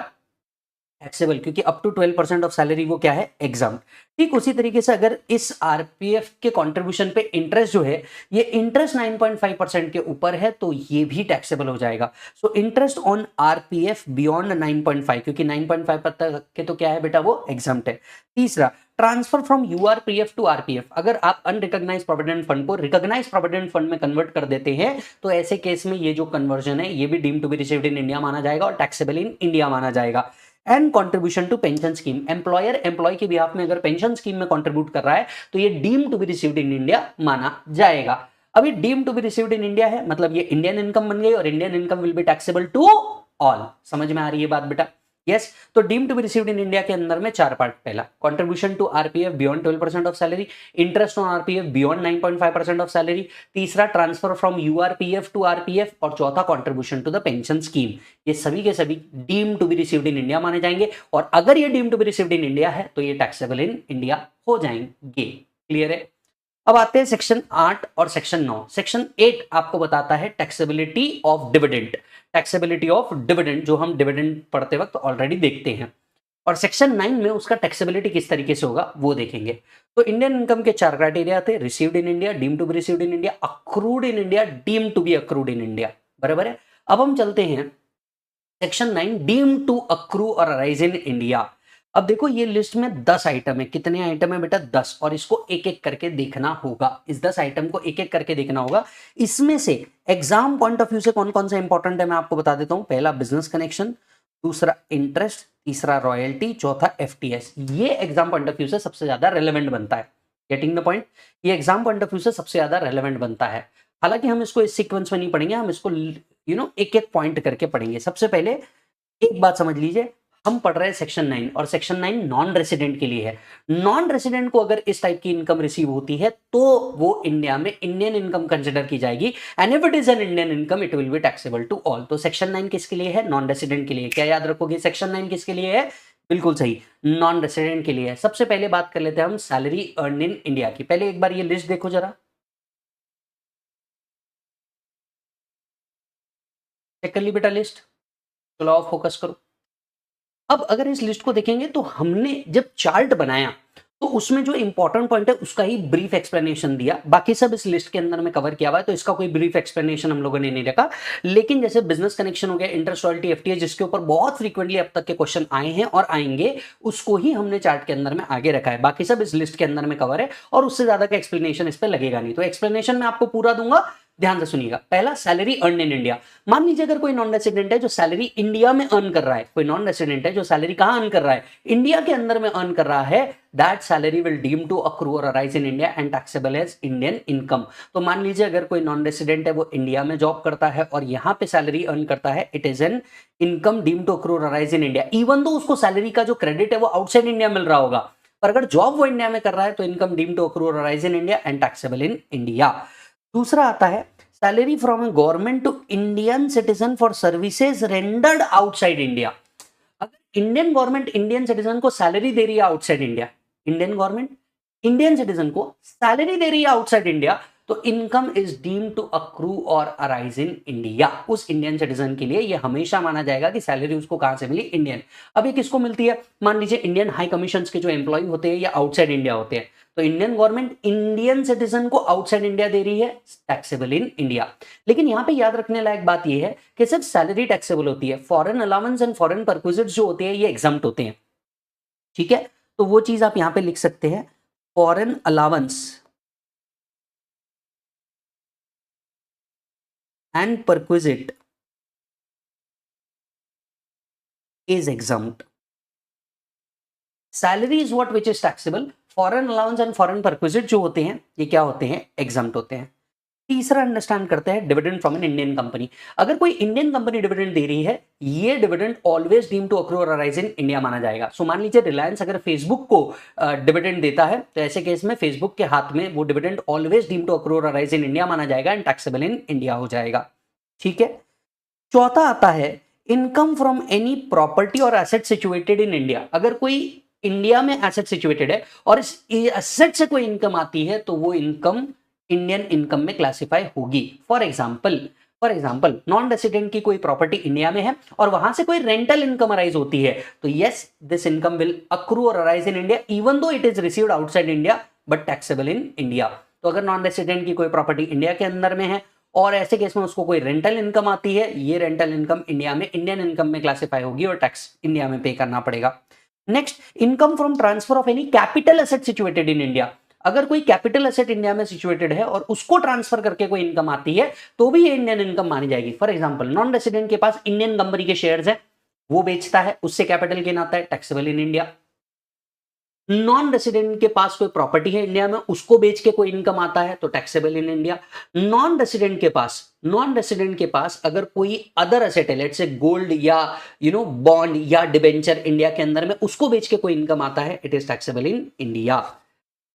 टैक्सेबल, क्योंकि अप टू 12% ऑफ सैलरी वो क्या है, एग्जाम। ठीक उसी तरीके से अगर इस आरपीएफ के कंट्रीब्यूशन पे इंटरेस्ट जो है, ये इंटरेस्ट 9.5% के ऊपर है, तो ये भी टैक्सेबल हो जाएगा। So interest on RPF beyond 9.5, क्योंकि 9.5 तक के तो क्या है बेटा, वो एग्जाम्प्ट है। तीसरा, transfer from URPF to RPF, अगर आप अनरिकॉग्नाइज्ड प्रोविडेंट फंड को रिकॉग्नाइज्ड प्रोविडेंट फंड में कन्वर्ट कर देते हैं, तो ऐसे केस में ये जो कन्वर्जन है ये भी deemed to be received in India माना जाएगा और टैक्सेबल इन इंडिया माना जाएगा। And contribution to pension scheme, employer employee के बिहाफ में अगर पेंशन स्कीम में कंट्रीब्यूट कर रहा है तो ये deemed to be received in India माना जाएगा। अभी deemed to be received in India है, मतलब ये इंडियन इनकम बन गई और Indian income will be taxable to all. समझ में आ रही है बात बेटा? यस। तो deemed to be received in India के अंदर में 4 पार्ट। पहला, contribution to RPF beyond 12% of salary, interest on RPF beyond 9.5% of salary, तीसरा transfer from URPF to RPF, और चौथा contribution to the pension scheme. ये सभी के सभी deemed to be received in India माने जाएंगे, और अगर ये deemed to be received in India है तो ये टैक्सेबल इन इंडिया हो जाएंगे। क्लियर है? अब आते हैं सेक्शन 8 और सेक्शन 9। सेक्शन 8 आपको बताता है taxability of dividend, taxability of dividend, जो हम डिविडेंड पढ़ते वक्त ऑलरेडी देखते हैं। और सेक्शन 9 में उसका टैक्सेबिलिटी किस तरीके से होगा वो देखेंगे। तो इंडियन इनकम के 4 क्राइटेरिया थे, received in India, deem to be received in India, accrued in India, deem to be accrued in India. बराबर है? अब हम चलते हैं सेक्शन 9, डीम टू अक्रू और अराइज इन इंडिया। अब देखो ये लिस्ट में 10 आइटम है। कितने आइटम है बेटा? 10, और इसको एक एक करके देखना होगा। इस 10 आइटम को एक एक करके देखना होगा। इसमें से एग्जाम पॉइंट ऑफ व्यू से कौन कौन सा इंपॉर्टेंट है मैं आपको बता देता हूं। पहला बिजनेस कनेक्शन, दूसरा इंटरेस्ट, तीसरा रॉयल्टी, चौथा एफटीएस। ये एग्जाम पॉइंट ऑफ व्यू से सबसे ज्यादा रेलेवेंट बनता है। Getting the point? ये एग्जाम पॉइंट ऑफ व्यू से सबसे ज्यादा रेलेवेंट बनता है। हालांकि हम इसको इस सीक्वेंस में नहीं पढ़ेंगे, हम इसको एक एक पॉइंट करके पढ़ेंगे। सबसे पहले एक बात समझ लीजिए, हम पढ़ रहे हैं सेक्शन 9, और सेक्शन 9 नॉन रेसिडेंट के लिए है। नॉन रेसिडेंट को अगर इस टाइप की इनकम रिसीव होती है तो वो इंडिया में इंडियन इनकम कंसिडर की जाएगी, and if it is an Indian income it will be taxable to all. तो सेक्शन 9 किसके लिए है? नॉन रेसिडेंट के लिए। क्या याद रखोगे? सेक्शन 9 किसके लिए है? बिल्कुल सही, नॉन रेसिडेंट के लिए है। सबसे पहले बात कर लेते हैं हम सैलरी अर्न इन इंडिया की। पहले एक बार ये लिस्ट देखो जरा, चेक कर ली बेटा लिस्ट? चलो आओ फोकस करो। अब अगर इस लिस्ट को देखेंगे तो हमने जब चार्ट बनाया तो उसमें जो इंपॉर्टेंट पॉइंट है उसका ही ब्रीफ एक्सप्लेनेशन दिया। बाकी सब इस लिस्ट के अंदर में कवर किया हुआ है, तो इसका कोई ब्रीफ एक्सप्लेनेशन हम लोगों ने नहीं रखा। लेकिन जैसे बिजनेस कनेक्शन हो गया, इंटरेस्ट, रॉयल्टी, एफटीएस, जिसके ऊपर बहुत फ्रीक्वेंटली अब तक के क्वेश्चन आए हैं और आएंगे, उसको ही हमने चार्ट के अंदर में आगे रखा है। बाकी सब इस लिस्ट के अंदर में कवर है और उससे ज्यादा का एक्सप्लेनेशन इस पर लगेगा नहीं। तो एक्सप्लेनेशन में आपको पूरा दूंगा, ध्यान से सुनिएगा। पहला, सैलरी अर्न इन इंडिया। मान लीजिए अगर कोई नॉन रेसिडेंट है जो सैलरी इंडिया में अर्न कर रहा है, कोई नॉन रेसिडेंट है जो सैलरी कहां अर्न कर रहा है? इंडिया के अंदर में अर्न कर रहा है, that salary will deem to accrue और arise in India and taxable as Indian income. तो मान लीजिए अगर कोई नॉन रेसिडेंट है वो इंडिया में जॉब करता है और यहां पे सैलरी अर्न करता है, it is an income deem to accrue और अराइज इन इंडिया, इवन तो उसको सैलरी का जो क्रेडिट है वो आउटसाइड इंडिया मिल रहा होगा, पर अगर जॉब वो इंडिया में कर रहा है तो इनकम डीम टू अक्रू और arise in India and taxable in India. दूसरा आता है salary from a government to Indian citizen for services rendered outside India. अगर इंडियन गवर्नमेंट इंडियन सिटीजन को सैलरी दे रही है outside India, Indian government Indian citizen को सैलरी दे रही है आउटसाइड इंडिया, तो income is deem to accrue और अराइज इन इंडिया। उस इंडियन सिटीजन के लिए ये हमेशा माना जाएगा कि सैलरी उसको कहां से मिली? इंडियन। अब ये किसको मिलती है? मान लीजिए इंडियन हाई कमीशन के जो एम्प्लॉय होते हैं या आउटसाइड इंडिया होते हैं, तो इंडियन गवर्नमेंट इंडियन सिटीजन को आउटसाइड इंडिया दे रही है, टैक्सेबल इन इंडिया। लेकिन यहां पे याद रखने लायक बात यह है कि सिर्फ सैलरी टैक्सेबल होती है, foreign allowance and foreign perquisites जो होते हैं ये एग्जम्प्ट होते हैं। ठीक है, तो वो चीज आप यहां पे लिख सकते हैं, foreign allowance and perquisite is exempt. Salary is what which is taxable. Foreign allowance and foreign perquisite जो होते हैं ये क्या होते हैं? एग्जम्प्ट होते हैं। तीसरा अंडरस्टैंड करते हैं dividend from an Indian company. अगर कोई इंडियन कंपनी डिविडेंड दे रही है, ये dividend always deem to accrue और अराइज इन इंडिया माना जाएगा। सो मान लीजिए रिलायंस अगर फेसबुक को डिविडेंड देता है तो ऐसे केस में फेसबुक के हाथ में वो dividend always deem to accrue और अराइज इन इंडिया माना जाएगा एंड टैक्सेबल इन इंडिया हो जाएगा। ठीक है, चौथा आता है इनकम फ्रॉम एनी प्रॉपर्टी और एसेट सिचुएटेड इन इंडिया। अगर कोई इंडिया में एसेट सिचुएटेड है और इस एसेट से कोई इनकम आती है तो वो इनकम इंडियन इनकम में क्लासिफाई होगी। For example for example non resident की कोई प्रॉपर्टी इंडिया में है और वहां से कोई रेंटल इनकम अराइज होती है, तो yes this income will accrue और arise in India even though it is received outside India but taxable in India. तो अगर नॉन रेसिडेंट की कोई प्रॉपर्टी इंडिया के अंदर में है और ऐसे केस में उसको कोई रेंटल इनकम आती है, ये रेंटल इनकम इंडिया में इंडियन इनकम में क्लासिफाई होगी और टैक्स इंडिया में पे करना पड़ेगा। Next, income from transfer of any capital asset situated in India. अगर कोई कैपिटल एसेट इंडिया में सिचुएटेड है और उसको ट्रांसफर करके कोई इनकम आती है तो भी ये इंडियन इनकम मानी जाएगी। फॉर एग्जांपल नॉन रेसिडेंट के पास इंडियन कंपनी के शेयर्स है, वो बेचता है, उससे कैपिटल गेन आता है, taxable in India. Non resident के पास कोई प्रॉपर्टी है इंडिया में, उसको बेच के कोई इनकम आता है तो taxable in India. Non resident के पास अगर कोई अदर एसेट है, लेट्स से गोल्ड या बॉन्ड या डिबेंचर इंडिया के अंदर में, उसको बेच के कोई इनकम आता है, it is taxable in India,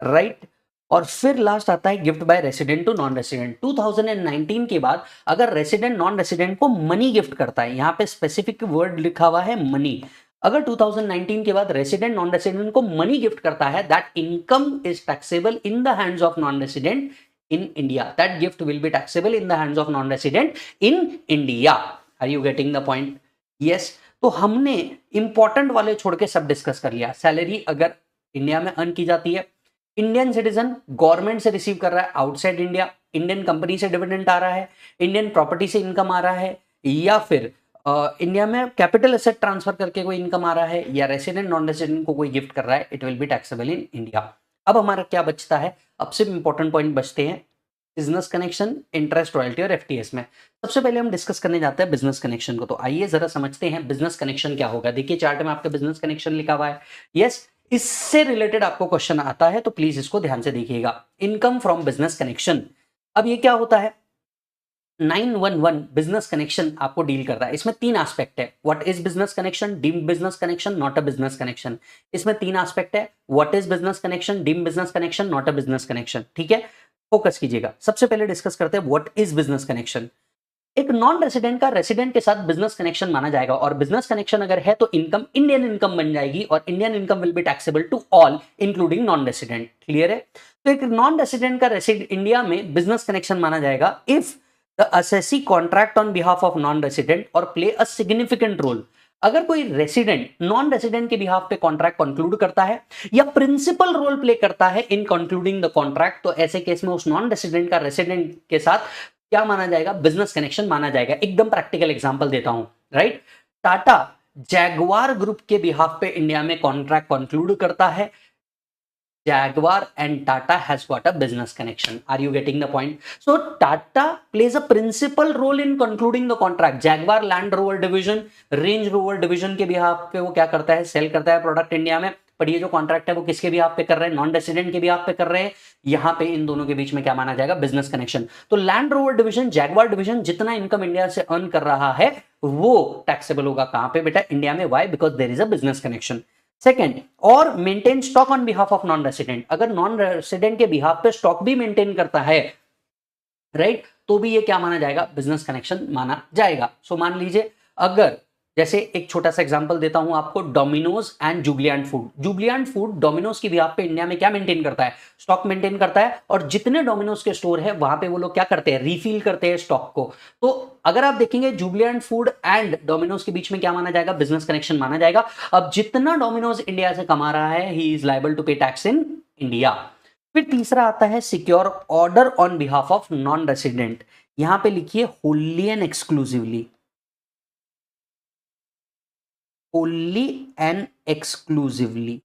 right. और फिर लास्ट आता है gift by resident to non resident. 2019 के बाद अगर रेसिडेंट नॉन रेसिडेंट को मनी गिफ्ट करता है, यहां पे स्पेसिफिक वर्ड लिखा हुआ है मनी, अगर 2019 के बाद रेसिडेंट नॉन रेसिडेंट को मनी गिफ्ट करता है, that income is taxable in the hands of non resident in India, that gift will be taxable in the hands of non resident in India. Are you getting the point? Yes. तो हमने important वाले छोड़ के सब discuss कर लिया। Salary अगर India में अर्न की जाती है, इंडियन सिटीजन गवर्नमेंट से रिसीव कर रहा है आउटसाइड इंडिया, इंडियन कंपनी से डिविडेंड आ रहा है, इंडियन प्रॉपर्टी से इनकम आ रहा है, या फिर इंडिया में कैपिटल एसेट ट्रांसफर करके कोई इनकम आ रहा है, या रेसिडेंट नॉन रेसिडेंट को कोई गिफ्ट कर रहा है, it will be taxable in India. अब हमारा क्या बचता है? अब सिर्फ इंपॉर्टेंट पॉइंट बचते हैं, बिजनेस कनेक्शन, इंटरेस्ट, रॉयल्टी और एफटीएस में। सबसे पहले हम डिस्कस करने जाते हैं बिजनेस कनेक्शन को। तो आइए जरा समझते हैं बिजनेस कनेक्शन क्या होगा। देखिए चार्ट में आपका बिजनेस कनेक्शन लिखा हुआ है। यस, इससे रिलेटेड आपको क्वेश्चन आता है तो प्लीज इसको ध्यान से देखिएगा। इनकम फ्रॉम बिजनेस कनेक्शन, अब ये क्या होता है? 911 बिजनेस कनेक्शन आपको डील करता है। इसमें तीन एस्पेक्ट है, what is business connection, deemed business connection, not a business connection. इसमें तीन एस्पेक्ट है, what is business connection, deemed business connection, not a business connection. ठीक है, फोकस कीजिएगा। सबसे पहले डिस्कस करते हैं व्हाट इज बिजनेस कनेक्शन। एक नॉन रेसिडेंट का रेसिडेंट के साथ बिजनेस कनेक्शन माना जाएगा, और बिजनेस कनेक्शन अगर है तो इनकम इंडियन इनकम बन जाएगी, और Indian income will be taxable to all including non resident. Clear है? तो एक नॉन रेसिडेंट का इंडिया में बिजनेस कनेक्शन माना जाएगा if the assessee contract on behalf of non-resident or play a significant role। अगर कोई रेसिडेंट नॉन रेसिडेंट के बिहाफ पे कॉन्ट्रैक्ट कंक्लूड करता है या प्रिंसिपल रोल प्ले करता है इन कंक्लूडिंग द कॉन्ट्रैक्ट, तो ऐसे केस में उस नॉन रेसिडेंट का रेसिडेंट के साथ क्या माना जाएगा? बिजनेस कनेक्शन माना जाएगा। एकदम प्रैक्टिकल एग्जांपल देता हूं, राइट। टाटा जैगवार ग्रुप के बिहाफ पे इंडिया में कॉन्ट्रैक्ट कंक्लूड करता है, Jaguar and Tata has got a business connection. Are you getting the point? So Tata plays a principal role in concluding the contract. Jaguar Land Rover Division, Range Rover Division के behalf पे वो क्या करता है? Cell करता है product India में। पर ये जो कॉन्ट्रैक्ट है वो किसके बिहाफ पे कर रहे हैं? नॉन रेसिडेंट के बिहाफ पे कर रहे हैं। यहाँ पे इन दोनों के बीच में क्या माना जाएगा? Business connection. तो Land Rover division, Jaguar division जितना इनकम इंडिया से अर्न कर रहा है वो टैक्सेबल होगा कहां पे बेटा? इंडिया में। Why? Because there is a business connection. Second, और maintain stock on behalf of non resident. अगर नॉन रेसिडेंट के बिहाफ पे स्टॉक भी मेंटेन करता है, राइट, तो भी ये क्या माना जाएगा? बिजनेस कनेक्शन माना जाएगा। सो मान लीजिए अगर जैसे एक छोटा सा एग्जांपल देता हूं आपको, Domino's and Jubilant food. Jubilant food Domino's की बिहाफ पे इंडिया में क्या मेंटेन करता है? स्टॉक मेंटेन करता है, और जितने डोमिनोज के स्टोर है वहां पे वो लोग क्या करते हैं? रीफिल करते हैं स्टॉक को। तो अगर आप देखेंगे जुबलियांट फूड एंड डोमिनोज के बीच में क्या माना जाएगा? बिजनेस कनेक्शन माना जाएगा। अब जितना डोमिनोज इंडिया से कमा रहा है, he is liable to pay tax in India. फिर तीसरा आता है secure order on behalf of non resident. यहां पे लिखिए Holi and exclusively, only and exclusively.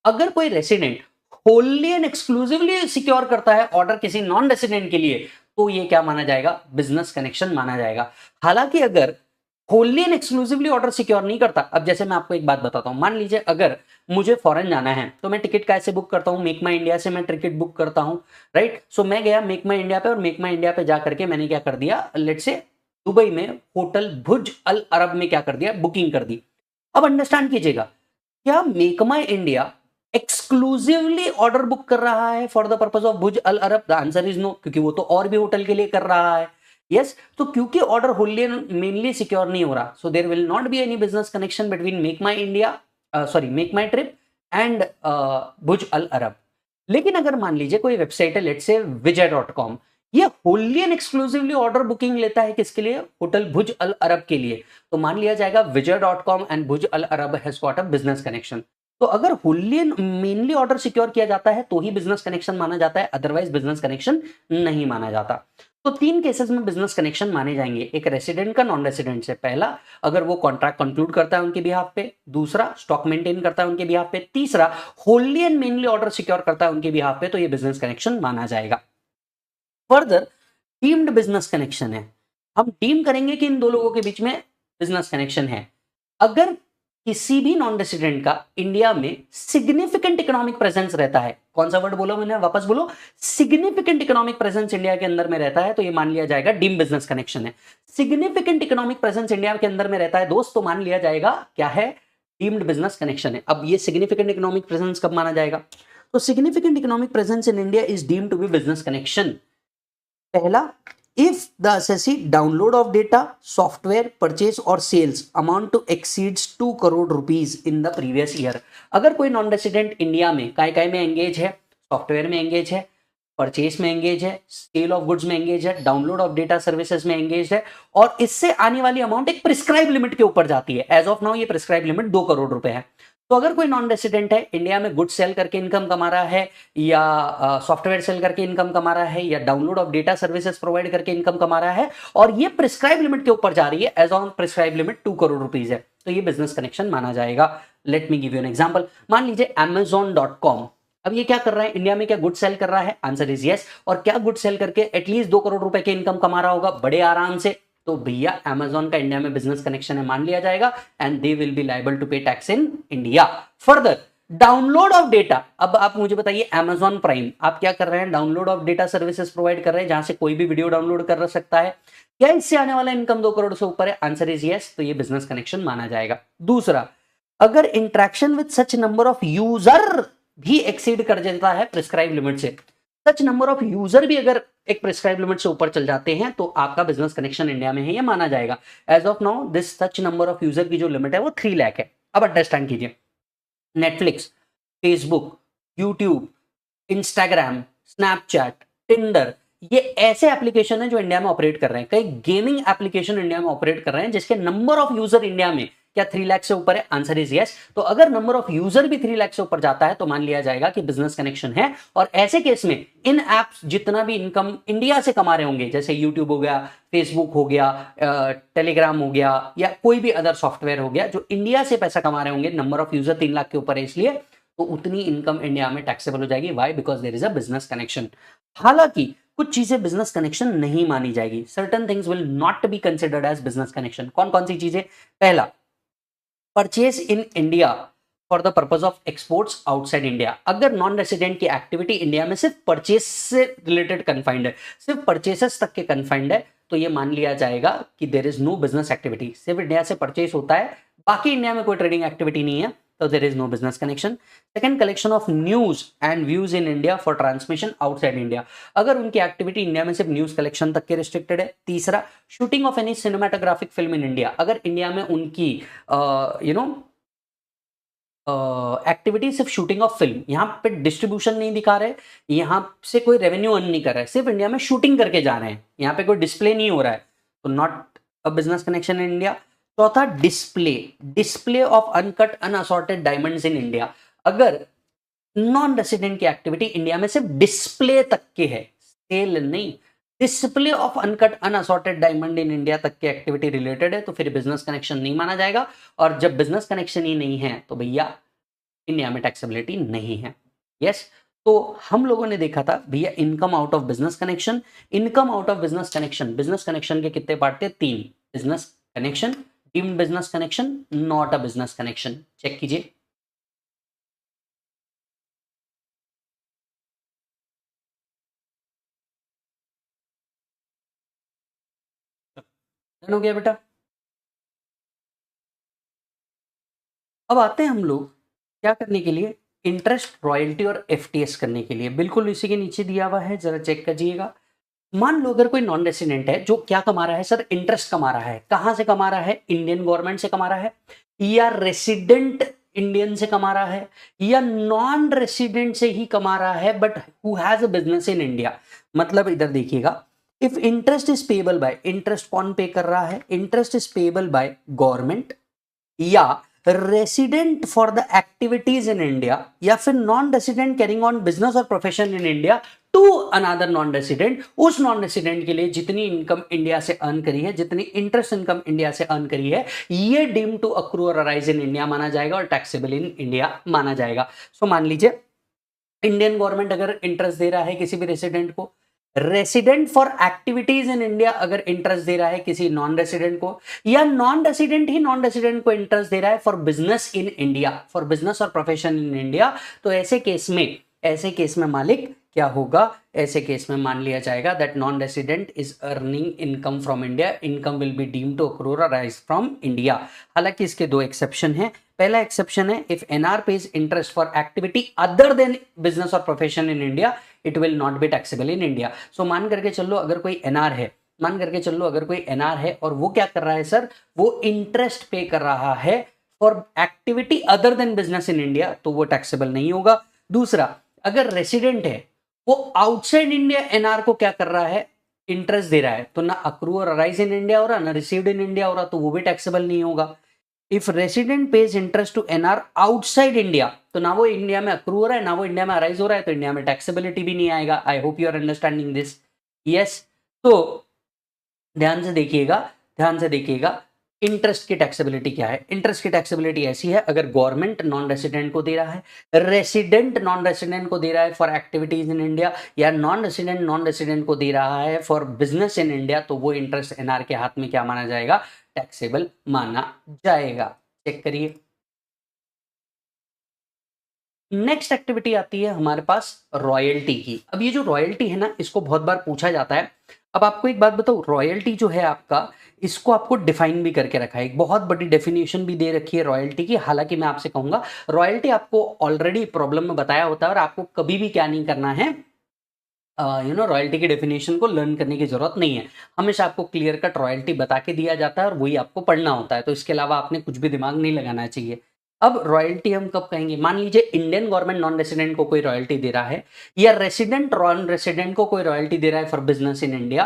अगर कोई resident Holi and exclusively secure करता है ऑर्डर किसी नॉन रेसिडेंट के लिए, तो ये क्या माना जाएगा? बिजनेस कनेक्शन माना जाएगा। हालांकि अगर wholly and exclusively order secure नहीं करता, अब जैसे मैं आपको एक बात बताता हूं, मान लीजिए अगर मुझे फॉरेन जाना है तो मैं टिकट कैसे बुक करता हूं? मेक माई इंडिया से मैं टिकट बुक करता हूं, राइट। सो मैं गया मेक माई इंडिया पे, और मेक माई इंडिया पे जाकर के मैंने क्या कर दिया? लेट्स से दुबई में होटल भुज अल अरब में क्या कर दिया? बुकिंग कर दी। अब अंडरस्टैंड कीजिएगा, क्या make my India exclusively order book कर रहा है फॉर द पर्पस ऑफ भुज Al Arab? The answer is no, क्योंकि वो तो और भी होटल के लिए कर रहा है। यस, तो क्योंकि ऑर्डर होली मेनली सिक्योर नहीं हो रहा, so there will not be any business connection between make my India, sorry make my trip and भुज अल अरब। लेकिन अगर मान लीजिए कोई वेबसाइट है, लेट्स से विजय.com, ये Holi and exclusively order booking लेता है किसके लिए? होटल भुज अल अरब के लिए। तो मान लिया जाएगा विजय.com एंड भुज Al Arab has got a business connection. तो अगर wholly and mainly order secure किया जाता है तो ही बिजनेस कनेक्शन माना जाता है, अदरवाइज बिजनेस कनेक्शन नहीं माना जाता। तो 3 केसेस में बिजनेस कनेक्शन माने जाएंगे, एक रेसिडेंट का, नॉन रेसिडेंट से। पहला, अगर वो कॉन्ट्रैक्ट कंक्लूड करता है उनके बिहाफ पे। दूसरा, स्टॉक मेंटेन करता है उनके बिहाफ पे। तीसरा, Holi and mainly order secure करता है उनके बिहाफ पे, तो ये बिजनेस कनेक्शन माना जाएगा। फर्दर, डीम्ड बिजनेस कनेक्शन है। हम डीम करेंगे कि इन दो लोगों के बीच में बिजनेस कनेक्शन है अगर किसी भी नॉन रेसिडेंट का इंडिया में सिग्निफिकेंट इकोनॉमिक प्रेजेंस रहता है। कौन सा वर्ड बोला मैंने, वापस बोलो, सिग्निफिकेंट इकोनॉमिक प्रेजेंस इंडिया के अंदर में रहता है, तो ये मान लिया जाएगा डीम बिजनेस कनेक्शन है। सिग्निफिकेंट इकोनॉमिक प्रेजेंस इंडिया के अंदर में रहता है दोस्त, तो मान लिया जाएगा क्या है, डीम्ड बिजनेस कनेक्शन है। अब ये सिग्निफिकेंट इकोनॉमिक प्रेजेंस कब माना जाएगा? तो significant economic presence in India is deemed to be business connection. पहला, if the assessee download of data, software purchase or sales amount to exceeds 2 crore rupees in the previous year। अगर कोई non resident India में काय में engage है, software में engage है, purchase में एंगेज है, सेल ऑफ गुड्स में एंगेज है, डाउनलोड ऑफ डेटा सर्विसेज में एंगेज है, और इससे आने वाली अमाउंट एक प्रिस्क्राइब लिमिट के ऊपर जाती है। एज ऑफ नाउ ये प्रिस्क्राइब लिमिट 2 करोड़ रुपए है। तो अगर कोई नॉन रेसिडेंट है, इंडिया में गुड्स सेल करके इनकम कमा रहा है, या सॉफ्टवेयर सेल करके इनकम कमा रहा है, या download of data services provide करके इनकम कमा रहा है, और ये प्रिस्क्राइब लिमिट के ऊपर जा रही है, as on prescribe limit 2 crore rupees है, तो ये बिजनेस कनेक्शन माना जाएगा। Let me give you an example. मान लीजिए Amazon.com, अब ये क्या कर रहा है इंडिया में? क्या गुड सेल कर रहा है? Answer is yes. और क्या गुड सेल करके एटलीस्ट 2 करोड़ रुपए के इनकम कमा रहा होगा बड़े आराम से? तो भैया Amazon का इंडिया में बिजनेस कनेक्शन है, मान लिया जाएगा, and they will be liable to pay tax in India. Further, download of data. अब आप मुझे बताइए, Amazon प्राइम आप क्या कर रहे हैं? Download of data services provide कर रहे हैं, जहां से कोई भी वीडियो डाउनलोड कर सकता है। क्या इससे आने वाला इनकम 2 करोड़ से ऊपर है? आंसर इज यस, तो ये बिजनेस कनेक्शन माना जाएगा। दूसरा, अगर interaction with such number of user भी एक्सीड कर जाता है प्रिस्क्राइब लिमिट से, सच नंबर ऑफ यूजर भी अगर एक प्रिस्क्राइब लिमिट से ऊपर चल जाते हैं, तो आपका बिजनेस कनेक्शन इंडिया में है, ये माना जाएगा। As of now this such number of user की जो लिमिट है वो 3 लाख है। अब अंडरस्टैंड कीजिए, Netflix, Facebook, YouTube, Instagram, Snapchat, Tinder, ये ऐसे एप्लीकेशन है जो इंडिया में ऑपरेट कर रहे हैं। कई गेमिंग एप्लीकेशन इंडिया में ऑपरेट कर रहे हैं जिसके नंबर ऑफ यूजर इंडिया में क्या 3 लाख से ऊपर है? Answer is yes. तो अगर नंबर ऑफ यूजर भी 3 लाख से ऊपर जाता है तो मान लिया जाएगा कि बिजनेस कनेक्शन है। और ऐसे केस में इन एप्स जितना भी इनकम इंडिया से कमा रहे होंगे, जैसे यूट्यूब हो गया, फेसबुक हो गया, टेलीग्राम हो गया, या कोई भी अदर सॉफ्टवेयर हो गया, जो इंडिया से पैसा कमा रहे होंगे, नंबर ऑफ यूजर 3 लाख के ऊपर है इसलिए, तो उतनी इनकम इंडिया में टैक्सेबल हो जाएगी। Why? Because there is a business connection. हालांकि कुछ चीजें बिजनेस कनेक्शन नहीं मानी जाएगी। Certain things will not be considered as business connection. कौन कौन सी चीजें? पहला, purchase in India for the purpose of exports outside India. अगर नॉन रेसिडेंट की एक्टिविटी इंडिया में सिर्फ परचेज से रिलेटेड कन्फाइंड है, सिर्फ परचेसेस तक के कन्फाइंड है, तो ये मान लिया जाएगा कि there is no business activity. सिर्फ इंडिया से परचेज होता है, बाकी इंडिया में कोई ट्रेडिंग एक्टिविटी नहीं है, तो there is no business connection. Second, collection of news and views in India for transmission outside India. अगर उनकी एक्टिविटी इंडिया में सिर्फ न्यूज कलेक्शन तक के रिस्ट्रिक्टेड है। तीसरा, shooting of any cinematographic film in India. अगर इंडिया में उनकी एक्टिविटी सिर्फ शूटिंग ऑफ फिल्म, यहाँ पे डिस्ट्रीब्यूशन नहीं दिखा रहे, यहाँ से कोई रेवेन्यू अर्न नहीं कर रहा है, सिर्फ इंडिया में शूटिंग करके जा रहे हैं, यहाँ पे कोई डिस्प्ले नहीं हो रहा है, तो not a business connection in India. चौथा, display of uncut unassorted diamonds in India. अगर नॉन रेसिडेंट की एक्टिविटी इंडिया में सिर्फ डिस्प्ले तक के है, सेल नहीं, display of uncut unassorted diamond in India तक की एक्टिविटी रिलेटेड है, तो फिर बिजनेस कनेक्शन नहीं माना जाएगा। और जब बिजनेस कनेक्शन ही नहीं है तो भैया इंडिया में टैक्सेबिलिटी नहीं है। यस, तो हम लोगों ने देखा था भैया income out of business connection. Income out of business connection, business connection के कितने पार्ट थे? 3। Business connection, deemed business connection, not a business connection. Check कीजिए। डन हो गया बेटा। अब आते हैं हम लोग क्या करने के लिए, इंटरेस्ट, रॉयल्टी और एफटीएस करने के लिए। बिल्कुल इसी के नीचे दिया हुआ है, जरा चेक करिएगा। मान लो अगर कोई नॉन रेसिडेंट है जो क्या कमा रहा है सर? इंटरेस्ट कमा रहा है। कहां से कमा रहा है? इंडियन गवर्नमेंट से कमा रहा है, या रेसिडेंट इंडियन से कमा रहा है या नॉन रेसिडेंट से ही कमा रहा है but who has a business in India. मतलब इधर देखिएगा, if interest is payable by, interest कौन पे कर रहा है, interest is payable by government या resident for the activities in India या फिर non resident carrying on business और profession in India to another non resident, उस नॉन रेसिडेंट के लिए जितनी इनकम इंडिया से अर्न करी है, जितनी इंटरेस्ट इनकम इंडिया से अर्न करी है, ये डीम टू अक्रू और अराइज इन इंडिया माना जाएगा और टैक्सेबल इन इंडिया माना जाएगा। सो मान लीजिए इंडियन गवर्नमेंट अगर इंटरेस्ट दे रहा है किसी भी रेसिडेंट को, resident for activities in India अगर इंटरेस्ट दे रहा है किसी नॉन रेसिडेंट को, या नॉन रेसिडेंट ही नॉन रेसिडेंट को इंटरेस्ट दे रहा है for business in India, for business और प्रोफेशन इन इंडिया, तो ऐसे केस में मालिक क्या होगा, ऐसे केस में मान लिया जाएगा that non resident is earning income from India, income will be deemed to accrue और अराइज फ्रॉम इंडिया। हालांकि इसके दो एक्सेप्शन है। पहला एक्सेप्शन है if NR pays interest for activity other than business और profession in India it will not be taxable in India. So मान करके चलो अगर कोई एनआर है और वो क्या कर रहा है सर, वो इंटरेस्ट पे कर रहा है for activity other than business in India, तो वो टैक्सेबल नहीं होगा। दूसरा, अगर रेसिडेंट है वो आउटसाइड इंडिया एनआर को क्या कर रहा है, इंटरेस्ट दे रहा है, तो ना अक्रू और अराइज इन इंडिया हो रहा, ना रिसीव्ड इन इंडिया हो रहा, तो वो भी टैक्सेबल नहीं होगा। If resident pays interest to NR outside India, तो ना वो इंडिया में अक्रू हो रहा है ना वो इंडिया में अराइज हो रहा है, तो इंडिया में टैक्सेबिलिटी भी नहीं आएगा। I hope you are understanding this. Yes, तो ध्यान से देखिएगा इंटरेस्ट की टैक्सेबिलिटी क्या है। इंटरेस्ट की टैक्सेबिलिटी ऐसी है, अगर गवर्नमेंट नॉन रेसिडेंट को दे रहा है, रेसिडेंट नॉन रेसिडेंट को दे रहा है फॉर एक्टिविटीज इन इंडिया, या नॉन रेसिडेंट को दे रहा है फॉर बिजनेस इन इंडिया, तो वो इंटरेस्ट एनआर के हाथ में क्या माना जाएगा, टैक्सेबल माना जाएगा। चेक करिए। नेक्स्ट एक्टिविटी आती है हमारे पास रॉयल्टी की। अब ये जो रॉयल्टी है ना, इसको बहुत बार पूछा जाता है। अब आपको एक बात बताओ, रॉयल्टी जो है आपका, इसको आपको डिफाइन भी करके रखा है, एक बहुत बड़ी डेफिनेशन भी दे रखी है रॉयल्टी की। हालांकि मैं आपसे कहूंगा रॉयल्टी आपको ऑलरेडी प्रॉब्लम में बताया होता है और आपको कभी भी क्या नहीं करना है, रॉयल्टी की डेफिनेशन को लर्न करने की जरूरत नहीं है। हमेशा आपको क्लियर कट रॉयल्टी बता के दिया जाता है और वही आपको पढ़ना होता है, तो इसके अलावा आपने कुछ भी दिमाग नहीं लगाना चाहिए। अब रॉयल्टी हम कब कहेंगे, मान लीजिए इंडियन गवर्नमेंट नॉन रेसिडेंट को कोई रॉयल्टी दे रहा है, या रेसिडेंट नॉन रेसिडेंट को कोई रॉयल्टी दे रहा है फॉर बिजनेस इन इंडिया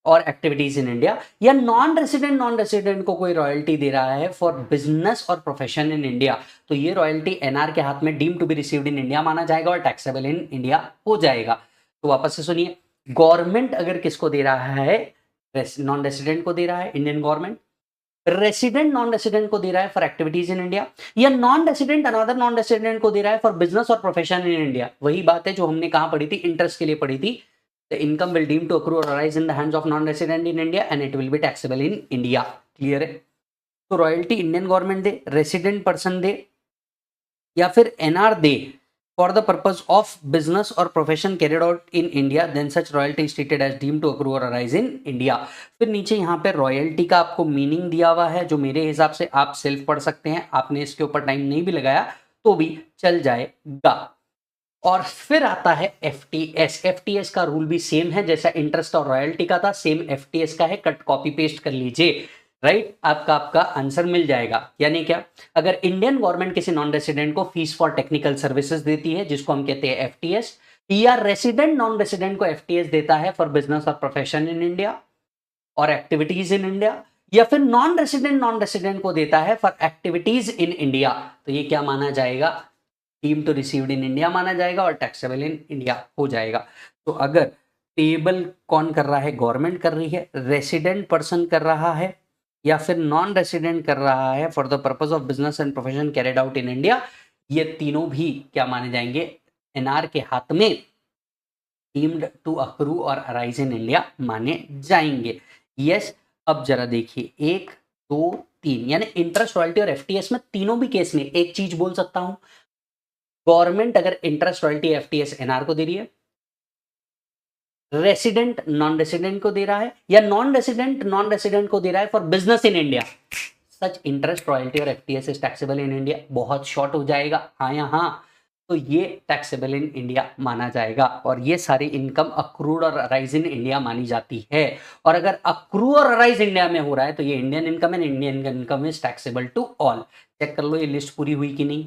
और एक्टिविटीज इन इंडिया, या नॉन रेसिडेंट को कोई रॉयल्टी दे रहा है फॉर बिजनेस और प्रोफेशन इन इंडिया, तो ये रॉयल्टी एनआर के हाथ में deem to be received in India माना जाएगा और टैक्सेबल इन इंडिया हो जाएगा। तो वापस से सुनिए, गवर्नमेंट अगर किसको दे रहा है, नॉन रेसिडेंट को दे रहा है Indian government, resident non resident को दे रहा है फॉर एक्टिविटीज इन इंडिया, या non resident another non resident को दे रहा है फॉर बिजनेस और प्रोफेशन इन इंडिया, वही बात है जो हमने कहां पढ़ी थी, इंटरेस्ट के लिए पढ़ी थी। The income will deem to accrue और arise in the hands of non resident in India and it will be taxable in India. Clear है? तो रॉयल्टी इंडियन गवर्नमेंट दे, रेसिडेंट पर्सन दे, या फिर एनआर दे for the purpose of business और profession carried out in India, then such royalty is treated as deemed to accrue और arise in India. फिर नीचे यहाँ पे रॉयल्टी का आपको मीनिंग दिया हुआ है, जो मेरे हिसाब से आप सेल्फ पढ़ सकते हैं, आपने इसके ऊपर टाइम नहीं भी लगाया तो भी चल जाएगा। और फिर आता है एफटीएस। एफटीएस का रूल भी सेम है जैसा इंटरेस्ट और रॉयल्टी का था, सेम एफटीएस का है, कट कॉपी पेस्ट कर लीजिए, राइट? आपका आंसर मिल जाएगा। यानी क्या, अगर इंडियन गवर्नमेंट किसी नॉन रेसिडेंट को फीस फॉर टेक्निकल सर्विसेज देती है जिसको हम कहते हैं एफटीएस, या रेसिडेंट नॉन रेसिडेंट को एफटीएस देता है फॉर बिजनेस और प्रोफेशन इन इंडिया और एक्टिविटीज इन इंडिया, या फिर नॉन रेसिडेंट को देता है फॉर एक्टिविटीज इन इंडिया, तो ये क्या माना जाएगा, deemed to received in India माना जाएगा और टैक्सेबल इन इंडिया हो जाएगा। तो अगर पेबल कौन कर रहा है, गवर्नमेंट कर रही है, रेसिडेंट पर्सन कर रहा है, या फिर नॉन रेसिडेंट कर रहा है for the purpose of business and profession carried out in India, ये तीनों भी क्या माने जाएंगे, एनआर के हाथ में डीम्ड टू अक्रू और अराइज इन इंडिया माने जाएंगे। यस, अब जरा देखिए 1 2 3, यानी इंटरेस्ट, रॉयल्टी और एफटीएस में तीनों भी केस में एक चीज बोल सकता हूं, गवर्नमेंट अगर इंटरेस्ट, रॉयल्टी, एफटीएस एनआर को दे रही है, रेसिडेंट नॉन रेसिडेंट को दे रहा है, या नॉन रेसिडेंट को दे रहा है for business in India, such interest, royalty और FTS is taxable in India. बहुत शॉर्ट हो जाएगा हाँ या हाँ। तो ये टैक्सेबल इन इंडिया माना जाएगा और ये सारी इनकम अक्रूड और अराइज इन इंडिया मानी जाती है। और अगर अक्रू और अराइज इंडिया में हो रहा है तो ये Indian income and Indian income is taxable to all. Check कर लो ये लिस्ट पूरी हुई कि नहीं।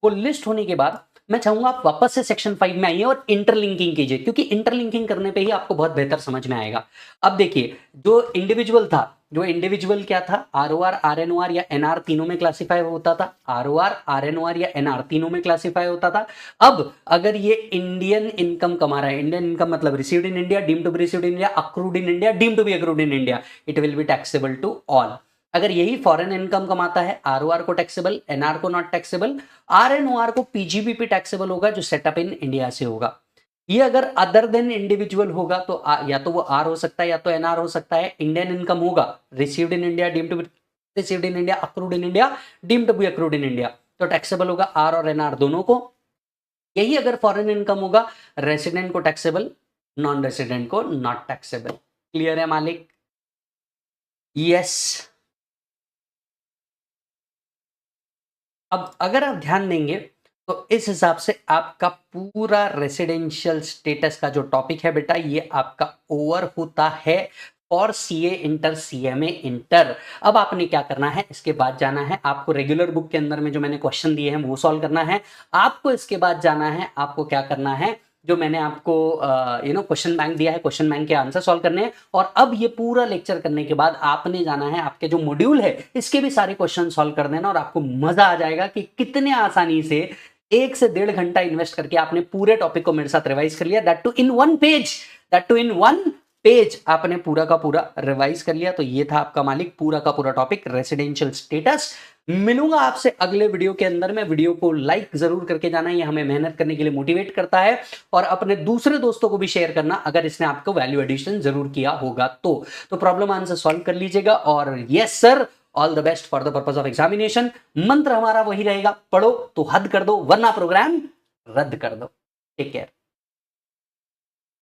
वो लिस्ट होने के बाद मैं चाहूंगा आप वापस से सेक्शन 5 में आइए और इंटरलिंकिंग कीजिए, क्योंकि इंटरलिंकिंग करने पे ही आपको बहुत बेहतर समझ में आएगा। अब देखिए, जो इंडिविजुअल क्या था, आरओआर, आरएनओआर या एनआर तीनों में क्लासिफाई होता था। आरओआर, आरएनओआर या एनआर तीनों में क्लासिफाई होता था। अब अगर ये इंडियन इनकम कमा रहा है, इंडियन इनकम मतलब received in India, deemed to be received in India, accrued in India, deemed to be accrued in India, it will be taxable to all. अगर यही फॉरेन इनकम कमाता है, आरओआर को taxable, NR को not taxable, RNOR को PGBP taxable होगा जो setup in India से होगा। ये अगर अदर देन इंडिविजुअल होगा तो या तो वो आर हो सकता है या तो एनआर हो सकता है। इंडियन इनकम होगा, received in India, deemed to be received in India, accrued in India, deemed to be accrued in India, तो टैक्सेबल होगा आर और एनआर दोनों को। यही अगर फॉरेन इनकम होगा, रेसिडेंट को टैक्सेबल, नॉन रेसिडेंट को नॉट टैक्सेबल। क्लियर है मालिक? यस। अब अगर आप ध्यान देंगे तो इस हिसाब से आपका पूरा रेसिडेंशियल स्टेटस का जो टॉपिक है बेटा, ये आपका ओवर होता है और सीए इंटर, सीएमए इंटर। अब आपने क्या करना है, इसके बाद जाना है आपको रेगुलर बुक के अंदर में जो मैंने क्वेश्चन दिए हैं वो सॉल्व करना है आपको। इसके बाद जाना है आपको क्या करना है, जो मैंने आपको क्वेश्चन बैंक दिया है, क्वेश्चन बैंक के आंसर सॉल्व करने हैं। और अब ये पूरा लेक्चर करने के बाद आपने जाना है आपके जो मॉड्यूल है इसके भी सारे क्वेश्चन सॉल्व कर देना, और आपको मजा आ जाएगा कि कितने आसानी से 1 से 1.5 घंटा इन्वेस्ट करके आपने पूरे टॉपिक को मेरे साथ रिवाइज कर लिया, that two in one page आपने पूरा का पूरा रिवाइज कर लिया। तो ये था आपका मालिक पूरा का पूरा टॉपिक रेसिडेंशियल स्टेटस। मिलूंगा आपसे अगले वीडियो के अंदर में। वीडियो को लाइक जरूर करके जाना, ये हमें मेहनत करने के लिए मोटिवेट करता है, और अपने दूसरे दोस्तों को भी शेयर करना अगर इसने आपको वैल्यू एडिशन जरूर किया होगा तो प्रॉब्लम आंसर सॉल्व कर लीजिएगा। और yes sir, all the best for the purpose of examination. मंत्र हमारा वही रहेगा, पढ़ो तो हद कर दो वरना प्रोग्राम रद्द कर दो। Take care.